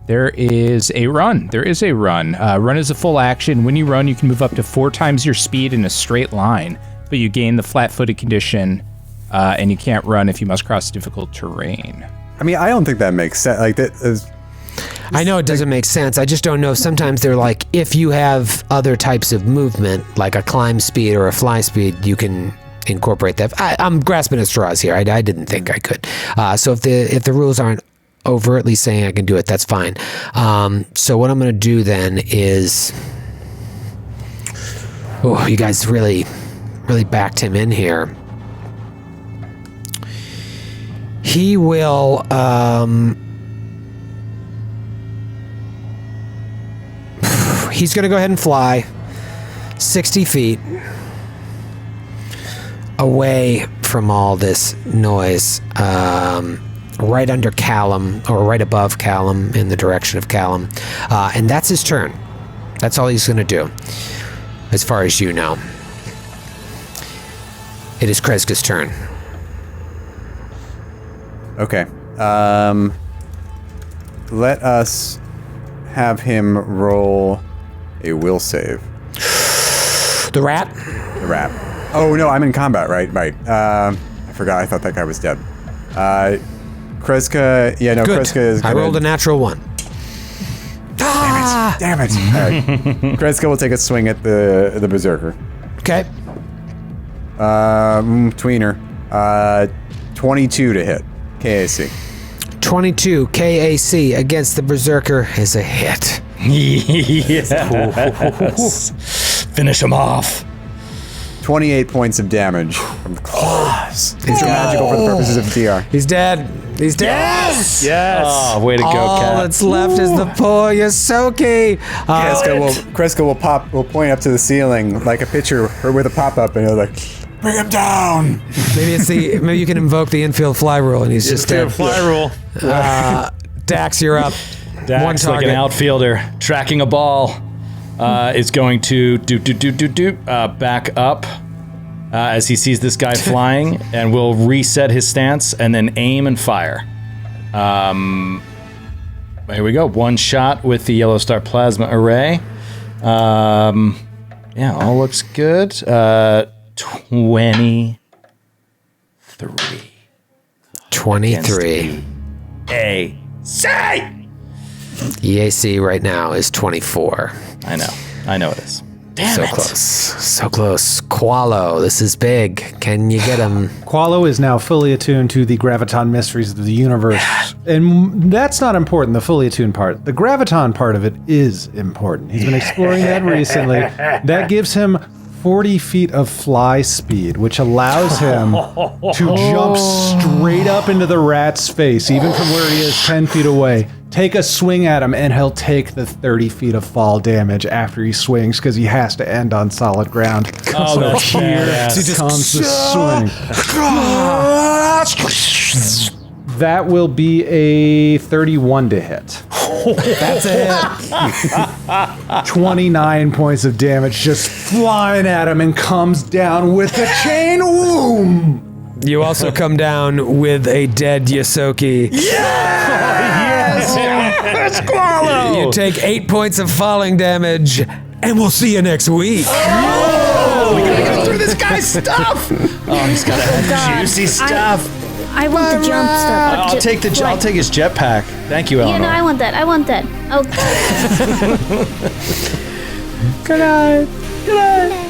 there is a run. Run is a full action. When you run, you can move up to 4 times your speed in a straight line, but you gain the flat-footed condition, and you can't run if you must cross difficult terrain. I mean, I don't think that makes sense. Like that is. I know it doesn't make sense. I just don't know. Sometimes they're like, if you have other types of movement, like a climb speed or a fly speed, you can incorporate that. I'm grasping at straws here. I didn't think I could. So if the rules aren't overtly saying I can do it, that's fine. So what I'm going to do then is, you guys really backed him in here. He will. He's going to go ahead and fly 60 feet away from all this noise, right under Callum, or right above Callum, in the direction of Callum. And that's his turn. That's all he's going to do, as far as you know. It is Kreska's turn. Okay. Let us have him roll a will save. The rat? The rat. Oh, no, I'm in combat, right? Right. I forgot. I thought that guy was dead. Kreska. Yeah, no, Good. Kreska is I gonna- rolled a natural 1. Damn it. All right. Kreska will take a swing at the Berserker. Okay. Tweener. 22 to hit. KAC. 22 KAC against the Berserker is a hit. Yes. Finish him off. 28 points of damage from the claws. These are magical for the purposes of DR. He's dead. He's dead. Yes. Oh, way to go, All Cat. that's left is the poor Yosoki. Kreska will point up to the ceiling like a pitcher or with a pop-up, and he'll like, bring him down. Maybe you can invoke the infield fly rule, and he's just dead. Fly rule. Dax, you're up. Dax, One like target. an outfielder, tracking a ball, is going to back up as he sees this guy flying, and will reset his stance and then aim and fire. Here we go. One shot with the Yellow Star Plasma Array. Yeah, all looks good. 23. 23. Say! EAC right now is 24. I know it is. Damn So it. close. So close. Qualo, this is big. Can you get him? Qualo is now fully attuned to the graviton mysteries of the universe. And that's not important, the fully attuned part. The graviton part of it is important. He's been exploring that recently. That gives him 40 feet of fly speed, which allows him to jump straight up into the rat's face, even from where he is 10 feet away. Take a swing at him, and he'll take the 30 feet of fall damage after he swings, because he has to end on solid ground. Oh, that's badass. Here comes the swing. That will be a 31 to hit. That's it. 29 points of damage, just flying at him, and comes down with a chain. Boom! You also come down with a dead Yosoki. Yes, Qualo! You take 8 points of falling damage, and we'll see you next week. We gotta go through this guy's stuff. Oh, he's got God. juicy stuff. I want the jump stuff. I'll take I'll take his jetpack. Thank you, Eleanor. Yeah, no, I want that. Oh. Good night. Good night.